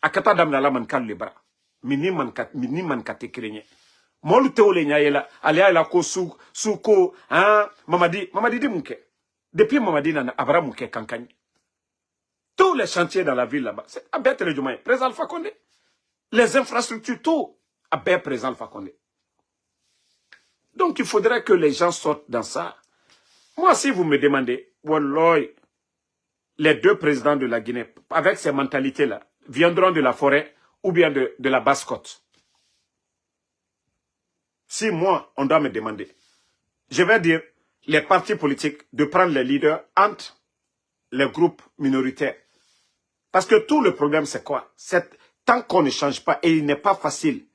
Akata Damnala Mankan le bras, Mini Mankate Kirenye. Molu teole nyayela, alia la ko suko, hein, Mamadi di mouke. Depuis Mamadi nana, abra mouke kankani. Tous les chantiers dans la ville là-bas, c'est à Bête le Djoumaï, présent Alpha Condé. Les infrastructures, tout, à Bête présent Alpha Condé. Donc il faudrait que les gens sortent dans ça. Moi, si vous me demandez, Walloy, les 2 présidents de la Guinée, avec ces mentalités-là, viendront de la forêt ou bien de la basse-côte. Si moi, on doit me demander, je vais dire, les partis politiques de prendre les leaders entre les groupes minoritaires. Parce que tout le problème, c'est quoi? Tant qu'on ne change pas, et il n'est pas facile,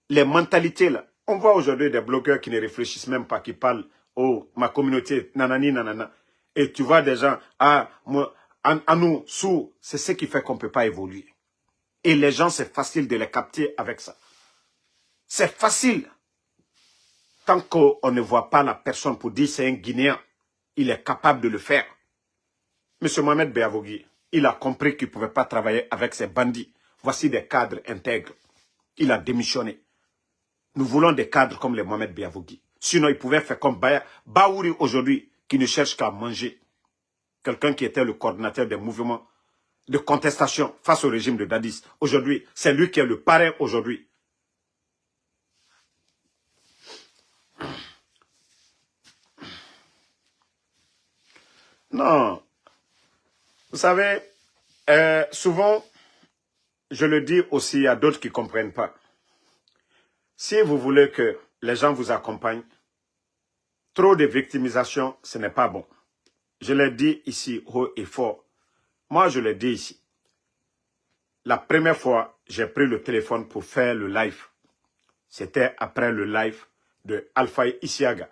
les mentalités là, on voit aujourd'hui des blogueurs qui ne réfléchissent même pas, qui parlent, oh, ma communauté, nanani, nanana. Et tu vois des gens, ah, moi, à nous, sous, c'est ce qui fait qu'on ne peut pas évoluer. Et les gens, c'est facile de les capter avec ça. C'est facile. Tant qu'on ne voit pas la personne pour dire c'est un Guinéen, il est capable de le faire. M. Mohamed Beavogui, il a compris qu'il ne pouvait pas travailler avec ces bandits. Voici des cadres intègres. Il a démissionné. Nous voulons des cadres comme les Mohamed Beavogui. Sinon, il pouvait faire comme Baouri aujourd'hui, qui ne cherche qu'à manger. Quelqu'un qui était le coordinateur des mouvements de contestation face au régime de Dadis. Aujourd'hui, c'est lui qui est le parrain aujourd'hui. Non. Vous savez, souvent, je le dis aussi à d'autres qui ne comprennent pas. Si vous voulez que les gens vous accompagnent, trop de victimisation, ce n'est pas bon. Je l'ai dit ici haut et fort. Moi, je l'ai dit ici. La première fois, j'ai pris le téléphone pour faire le live. C'était après le live de Alpha Isiaga,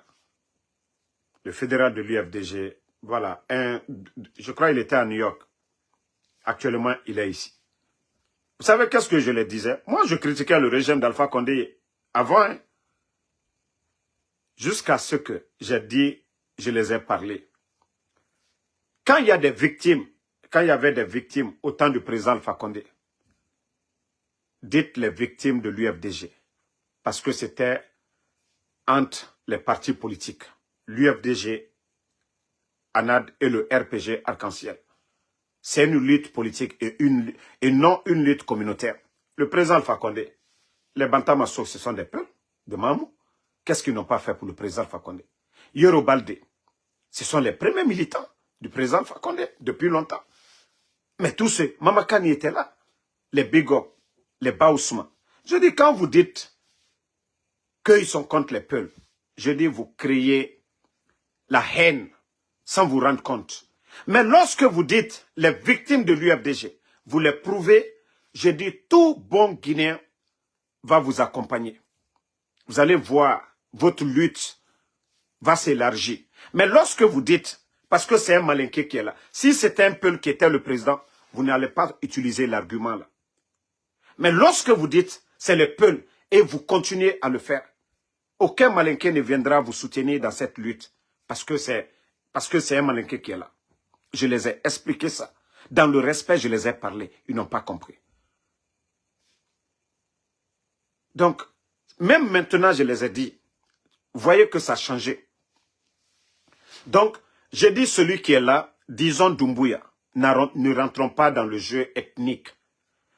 le fédéral de l'UFDG. Voilà, je crois qu'il était à New York. Actuellement, il est ici. Vous savez qu'est-ce que je leur disais? Moi, je critiquais le régime d'Alpha Condé avant, hein, jusqu'à ce que j'ai dit, je les ai parlé. Quand il y a des victimes, quand il y avait des victimes au temps du président Alpha Condé, dites les victimes de l'UFDG. Parce que c'était entre les partis politiques, l'UFDG, ANAD et le RPG Arc-en-Ciel. C'est une lutte politique et non une lutte communautaire. Le président Alpha Condé, les Bantamasso, ce sont des peuples de Mamou. Qu'est-ce qu'ils n'ont pas fait pour le président Alpha Condé? Yoro Balde, ce sont les premiers militants du président Alpha Condé depuis longtemps. Mais tous ceux, Mamakani était là, les Bigo, les Baousma. Je dis, quand vous dites qu'ils sont contre les peuples, je dis, vous créez la haine sans vous rendre compte. Mais lorsque vous dites les victimes de l'UFDG, vous les prouvez, je dis, tout bon Guinéen va vous accompagner. Vous allez voir, votre lutte va s'élargir. Mais lorsque vous dites, parce que c'est un malinqué qui est là, si c'était un peuple qui était le président, vous n'allez pas utiliser l'argument là. Mais lorsque vous dites, c'est le peuple, et vous continuez à le faire, Aucun Malinké ne viendra vous soutenir dans cette lutte parce que c'est un Malinké qui est là. Je les ai expliqué ça. Dans le respect, je les ai parlé. Ils n'ont pas compris. Donc, même maintenant, je les ai dit, voyez que ça a changé. Donc, j'ai dit celui qui est là, disons Doumbouya, ne rentrons pas dans le jeu ethnique.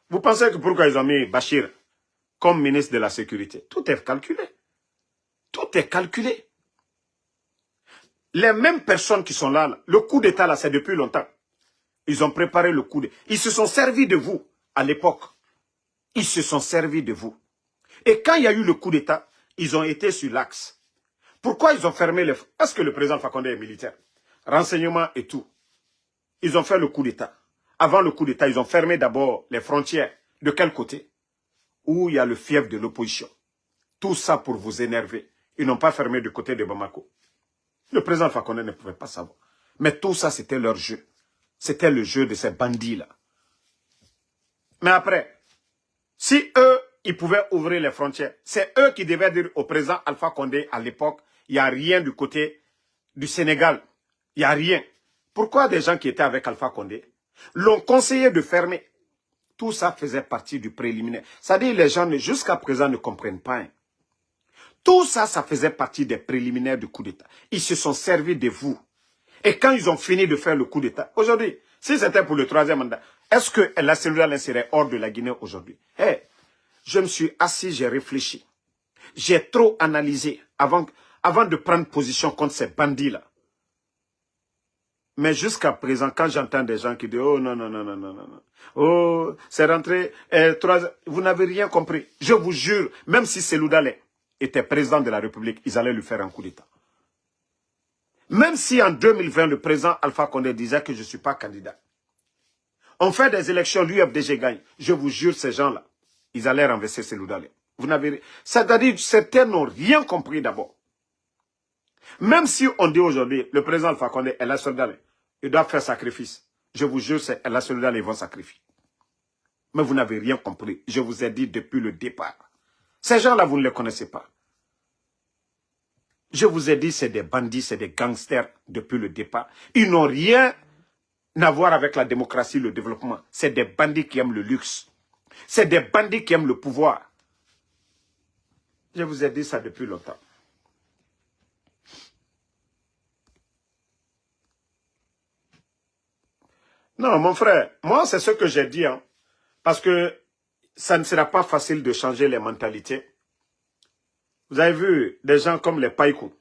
Vous pensez que pourquoi ils ont mis Bachir comme ministre de la Sécurité? Tout est calculé. Tout est calculé. Les mêmes personnes qui sont là, le coup d'État là, c'est depuis longtemps. Ils ont préparé le coup d'État. Ils se sont servis de vous à l'époque. Ils se sont servis de vous. Et quand il y a eu le coup d'État, ils ont été sur l'axe. Pourquoi ils ont fermé les... Est-ce que le président Fakonde est militaire? Renseignement et tout. Ils ont fait le coup d'État. Avant le coup d'État, ils ont fermé d'abord les frontières. De quel côté? Où il y a le fief de l'opposition. Tout ça pour vous énerver. Ils n'ont pas fermé du côté de Bamako. Le président Fakonde ne pouvait pas savoir. Mais tout ça, c'était leur jeu. C'était le jeu de ces bandits-là. Mais après, si eux, ils pouvaient ouvrir les frontières, c'est eux qui devaient dire au président Alpha Condé à l'époque, il n'y a rien du côté du Sénégal. Il n'y a rien. Pourquoi des gens qui étaient avec Alpha Condé l'ont conseillé de fermer? Tout ça faisait partie du préliminaire. C'est-à-dire les gens jusqu'à présent ne comprennent pas. Hein. Tout ça, ça faisait partie des préliminaires du coup d'État. Ils se sont servis de vous. Et quand ils ont fini de faire le coup d'État, aujourd'hui, si c'était pour le 3e mandat, est-ce que la cellule serait hors de la Guinée aujourd'hui? Je me suis assis, j'ai réfléchi. J'ai trop analysé avant de prendre position contre ces bandits-là. Mais jusqu'à présent, quand j'entends des gens qui disent « Oh non, non, non, non, non, non. Oh, c'est rentré, vous n'avez rien compris. » Je vous jure, même si Cellou Dalein était président de la République, ils allaient lui faire un coup d'État. Même si en 2020, le président Alpha Condé disait que je ne suis pas candidat. On fait des élections, l'UFDG gagne. Je vous jure, ces gens-là, ils allaient renverser Cellou Dalein. Vous n'avez... C'est-à-dire, certains n'ont rien compris d'abord. Même si on dit aujourd'hui, le président Alpha Condé est la seule, il doit faire sacrifice. Je vous jure, c'est la seule, ils vont sacrifier. Mais vous n'avez rien compris. Je vous ai dit depuis le départ. Ces gens-là, vous ne les connaissez pas. Je vous ai dit, c'est des bandits, c'est des gangsters depuis le départ. Ils n'ont rien à voir avec la démocratie, le développement. C'est des bandits qui aiment le luxe. C'est des bandits qui aiment le pouvoir. Je vous ai dit ça depuis longtemps. Non, mon frère, moi, c'est ce que j'ai dit. Hein, parce que ça ne sera pas facile de changer les mentalités. Vous avez vu des gens comme les Païkou.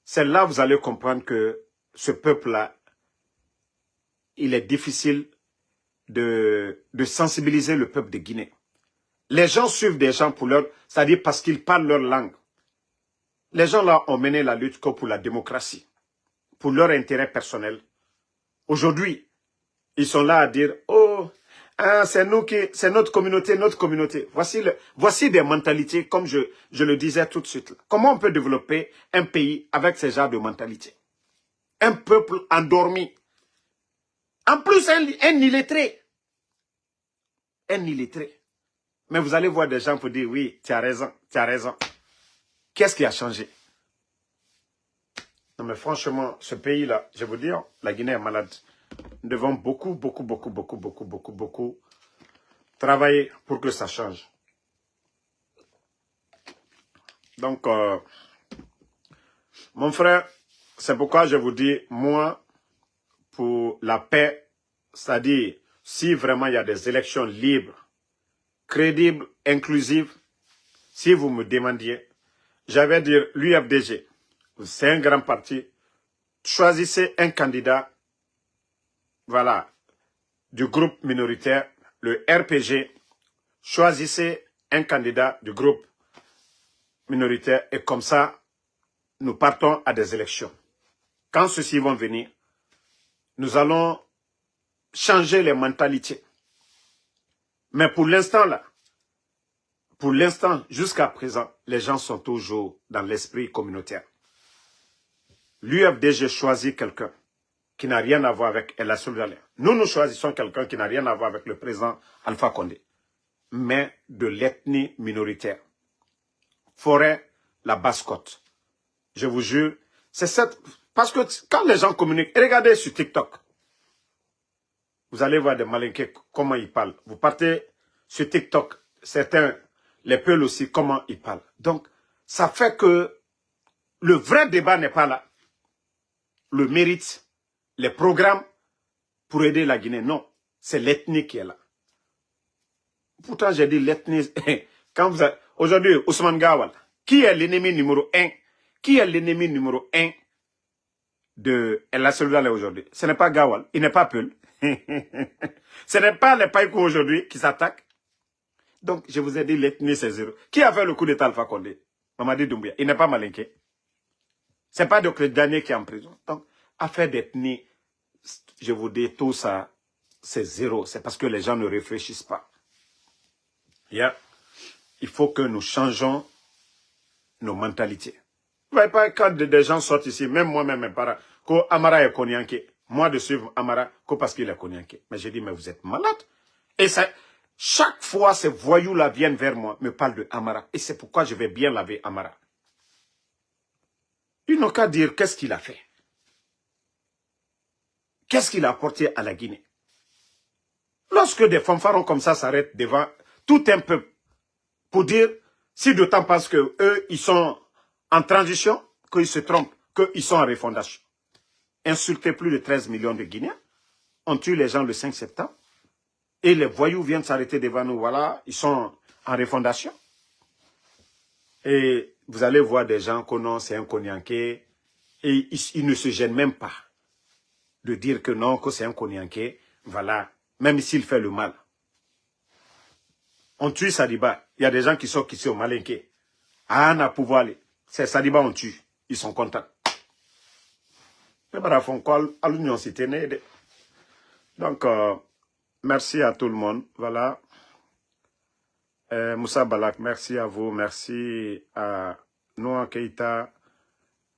C'est là que vous allez comprendre que ce peuple-là, il est difficile de sensibiliser le peuple de Guinée. Les gens suivent des gens pour leur... C'est-à-dire parce qu'ils parlent leur langue. Les gens là ont mené la lutte que pour la démocratie. Pour leur intérêt personnel. Aujourd'hui, ils sont là à dire, oh, ah, c'est notre communauté, notre communauté. Voici des mentalités, comme je le disais tout de suite. Là. Comment on peut développer un pays avec ces genres de mentalité? Un peuple endormi. En plus, un illettré. Un illettré. Mais vous allez voir des gens pour dire, oui, tu as raison, tu as raison. Qu'est-ce qui a changé? Non mais franchement, ce pays-là, je vais vous dire, la Guinée est malade. Nous devons beaucoup travailler pour que ça change. Donc, mon frère, c'est pourquoi je vous dis, moi, pour la paix, c'est-à-dire, si vraiment il y a des élections libres, crédibles, inclusives, si vous me demandiez, j'avais dire l'UFDG, c'est un grand parti, choisissez un candidat, voilà, du groupe minoritaire, le RPG, choisissez un candidat du groupe minoritaire et comme ça, nous partons à des élections. Quand ceux-ci vont venir, nous allons changer les mentalités. Mais pour l'instant là, jusqu'à présent, les gens sont toujours dans l'esprit communautaire. L'UFDG choisit quelqu'un qui n'a rien à voir avec El Assou Dalein. Nous choisissons quelqu'un qui n'a rien à voir avec le président Alpha Condé, mais de l'ethnie minoritaire. Forêt, la basse-côte. Je vous jure, c'est cette... Parce que quand les gens communiquent, regardez sur TikTok, vous allez voir des malinqués, comment ils parlent. Vous partez sur TikTok, certains, les Peuls aussi, comment ils parlent. Donc, ça fait que le vrai débat n'est pas là. Le mérite, les programmes pour aider la Guinée, non. C'est l'ethnie qui est là. Pourtant, j'ai dit l'ethnie... Quand vous aujourd'hui, Ousmane Gawal, qui est l'ennemi numéro 1? Qui est l'ennemi numéro 1 de la Soldale aujourd'hui? Ce n'est pas Gawal, il n'est pas Peul. Ce n'est pas les Païkou aujourd'hui qui s'attaquent. Donc, je vous ai dit l'ethnie, c'est zéro. Qui a fait le coup d'État Alpha Condé? Mamadi Doumbouya. Il n'est pas malinqué. Ce n'est pas donc le dernier qui est en prison. Donc, affaire d'ethnie, je vous dis, tout ça, c'est zéro. C'est parce que les gens ne réfléchissent pas. Il faut que nous changeons nos mentalités. Vous ne voyez pas quand des gens sortent ici, même moi-même, mes parents, que Amara est Konyanké. Moi, de suivre Amara, que parce qu'il est Konyanké. Mais j'ai dit, mais vous êtes malade. Et ça, chaque fois, ces voyous-là viennent vers moi, me parlent de Amara. Et c'est pourquoi je vais bien laver Amara. Ils n'ont qu'à dire qu'est-ce qu'il a fait. Qu'est-ce qu'il a apporté à la Guinée. Lorsque des fanfarons comme ça s'arrêtent devant tout un peuple, pour dire, si d'autant parce que eux, ils sont en transition, qu'ils se trompent, qu'ils sont en refondation. Insulter plus de 13 millions de Guinéens, on tue les gens le 5 septembre, et les voyous viennent s'arrêter devant nous, voilà, ils sont en refondation. Et vous allez voir des gens qu'on non, c'est un Konyanké, et ils ne se gênent même pas de dire que non, que c'est un Konyanké, voilà, même s'il fait le mal. On tue Sadiba. Il y a des gens qui sont ici au Malinké. Ah, on a pouvoir aller. C'est Sadiba, on tue. Ils sont contents. Donc, merci à tout le monde. Voilà. Moussa Balak, merci à vous. Merci à Noah Keita,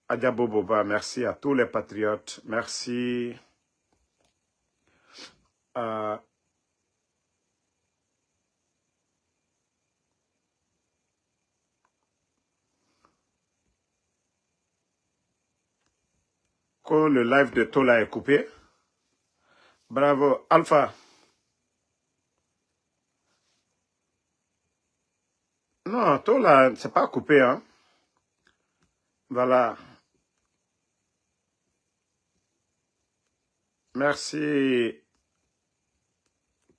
Adiabo Boba. Merci à tous les patriotes. Merci à... le live de Tola est coupé. Bravo. Alpha. Non, Tola, c'est pas coupé, hein. Voilà. Merci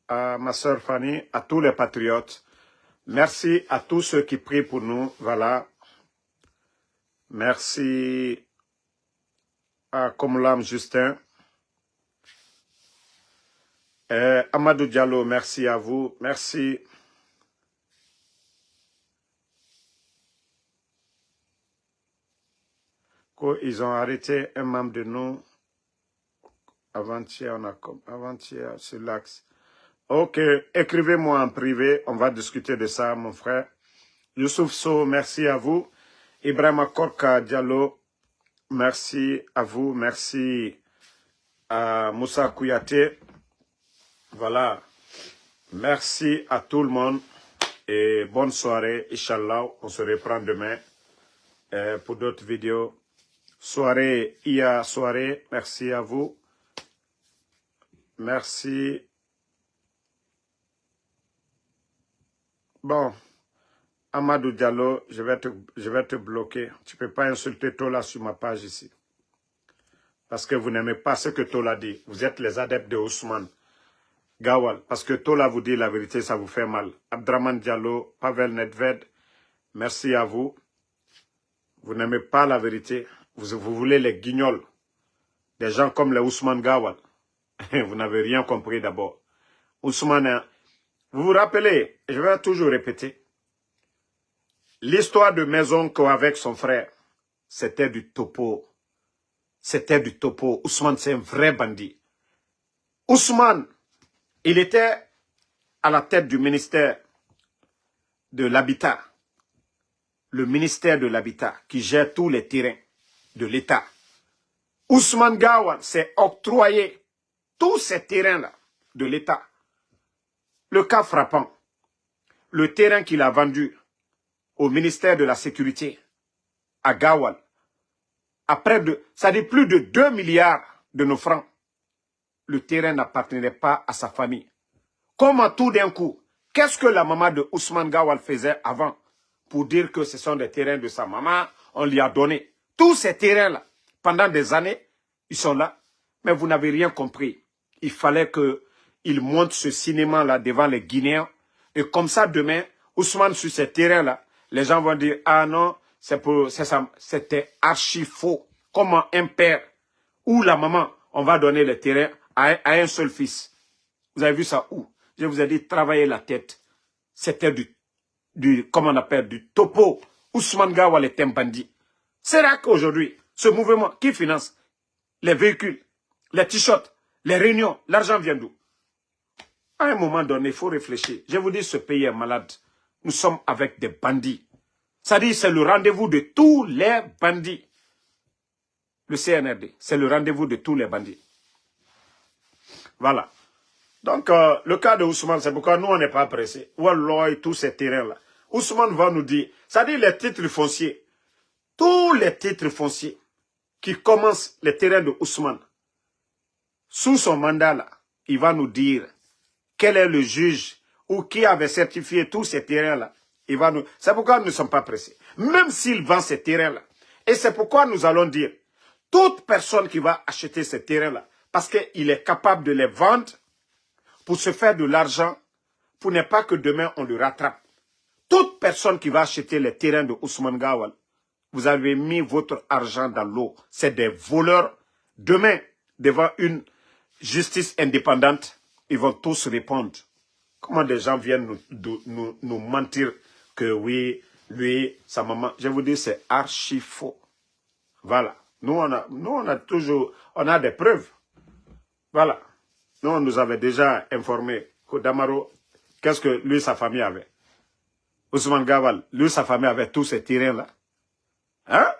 à ma soeur Fanny, à tous les patriotes. Merci à tous ceux qui prient pour nous. Voilà. Merci à Komlam Justin. Amadou Diallo, merci à vous. Merci. Ils ont arrêté un membre de nous. Avant-hier, on a comme avant-hier sur l'axe. Ok, écrivez-moi en privé. On va discuter de ça, mon frère. Youssouf So, merci à vous. Ibrahima Korka Diallo, merci à vous. Merci à Moussa Kouyaté. Voilà. Merci à tout le monde. Et bonne soirée. Inch'Allah, on se reprend demain pour d'autres vidéos. Soirée, IA soirée. Merci à vous. Merci. Bon. Amadou Diallo, je vais te bloquer. Tu ne peux pas insulter Tola sur ma page ici. Parce que vous n'aimez pas ce que Tola dit. Vous êtes les adeptes de Ousmane Gawal. Parce que Tola vous dit la vérité, ça vous fait mal. Abdraman Diallo, Pavel Nedved, merci à vous. Vous n'aimez pas la vérité. Vous voulez les guignols. Des gens comme les Ousmane Gawal. Vous n'avez rien compris d'abord. Ousmane, vous vous rappelez, je vais toujours répéter. L'histoire de Maisonko avec son frère, c'était du topo. C'était du topo. Ousmane, c'est un vrai bandit. Ousmane, il était à la tête du ministère de l'Habitat. Le ministère de l'Habitat qui gère tous les terrains de l'État. Ousmane Gawal s'est octroyé tous ces terrains-là de l'État. Le cas frappant, le terrain qu'il a vendu au ministère de la Sécurité à Gawal, ça dit plus de 2 milliards de nos francs, le terrain n'appartenait pas à sa famille. Comment tout d'un coup, qu'est-ce que la maman de Ousmane Gawal faisait avant pour dire que ce sont des terrains de sa maman, on lui a donné. Tous ces terrains-là, pendant des années, ils sont là, mais vous n'avez rien compris. Il fallait qu'il monte ce cinéma-là devant les Guinéens, et comme ça, demain, Ousmane sur ces terrains-là, les gens vont dire, ah non, c'était archi faux. Comment un père ou la maman, on va donner le terrain à un seul fils. Vous avez vu ça où? Je vous ai dit, travailler la tête. C'était comment on appelle, du topo. Ousmane Gawal est un bandit. C'est là qu'aujourd'hui, ce mouvement qui finance les véhicules, les t-shirts, les réunions, l'argent vient d'où? À un moment donné, il faut réfléchir. Je vous dis, ce pays est malade. Nous sommes avec des bandits. Ça dit, c'est le rendez-vous de tous les bandits. Le CNRD, c'est le rendez-vous de tous les bandits. Voilà. Donc, le cas de Ousmane, c'est pourquoi nous, on n'est pas pressés. Wallah, tous ces terrains-là. Ousmane va nous dire, ça dit les titres fonciers. Tous les titres fonciers qui commencent les terrains de Ousmane, sous son mandat, là, il va nous dire quel est le juge ou qui avait certifié tous ces terrains-là. C'est pourquoi nous ne sommes pas pressés. Même s'il vend ces terrains-là. Et c'est pourquoi nous allons dire, toute personne qui va acheter ces terrains-là, parce qu'il est capable de les vendre pour se faire de l'argent, pour ne pas que demain on le rattrape. Toute personne qui va acheter les terrains de Ousmane Gawal, vous avez mis votre argent dans l'eau. C'est des voleurs. Demain, devant une justice indépendante, ils vont tous répondre. Comment des gens viennent nous mentir que oui, lui, sa maman. Je vous dis, c'est archi faux. Voilà. Nous, on a des preuves. Voilà. Nous, on nous avait déjà informé que Damaro, qu'est-ce que lui et sa famille avait. Ousmane Gawal, lui et sa famille avaient tous ces terrains-là. Hein?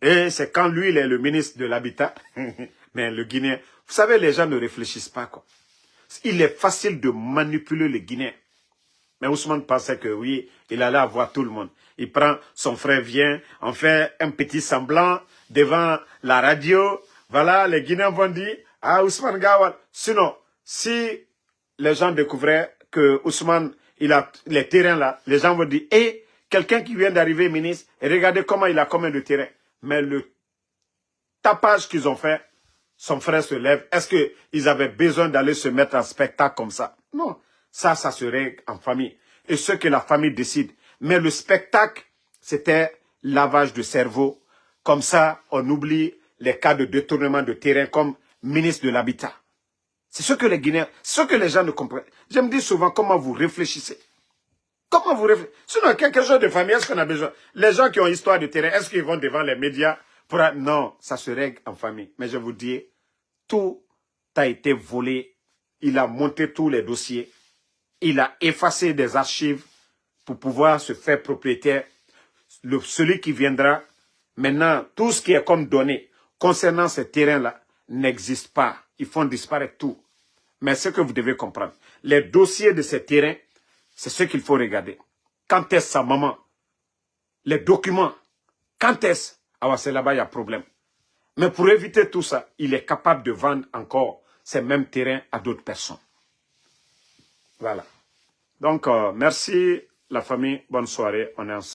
Et c'est quand lui, il est le ministre de l'Habitat, mais le Guinéen, vous savez, les gens ne réfléchissent pas, quoi. Il est facile de manipuler les Guinéens. Mais Ousmane pensait que oui, il allait avoir tout le monde. Il prend, son frère vient, on fait un petit semblant devant la radio. Voilà, les Guinéens vont dire, ah, Ousmane Gawal. Sinon, si les gens découvraient que Ousmane, il a les terrains là, les gens vont dire, hé, quelqu'un qui vient d'arriver ministre, et regardez comment il a combien de terrains. Mais le tapage qu'ils ont fait, son frère se lève. Est-ce qu'ils avaient besoin d'aller se mettre en spectacle comme ça? Non. Ça se règle en famille. Et ce que la famille décide. Mais le spectacle, c'était lavage de cerveau. Comme ça, on oublie les cas de détournement de terrain comme ministre de l'Habitat. C'est ce que les Guinéens, ce que les gens ne comprennent. Je me dis souvent comment vous réfléchissez. Comment vous réfléchissez? Sinon, quelque chose de famille, est-ce qu'on a besoin? Les gens qui ont histoire de terrain, est-ce qu'ils vont devant les médias pour... Non, ça se règle en famille. Mais je vous dis, tout a été volé. Il a monté tous les dossiers. Il a effacé des archives pour pouvoir se faire propriétaire. Celui qui viendra, maintenant, tout ce qui est comme donné concernant ces terrains-là n'existe pas. Ils font disparaître tout. Mais ce que vous devez comprendre, les dossiers de ces terrains, c'est ce qu'il faut regarder. Quand est-ce sa maman? Les documents. Quand est-ce? Ah, c'est là-bas, il y a problème. Mais pour éviter tout ça, il est capable de vendre encore ces mêmes terrains à d'autres personnes. Voilà. Donc, merci la famille. Bonne soirée. On est ensemble.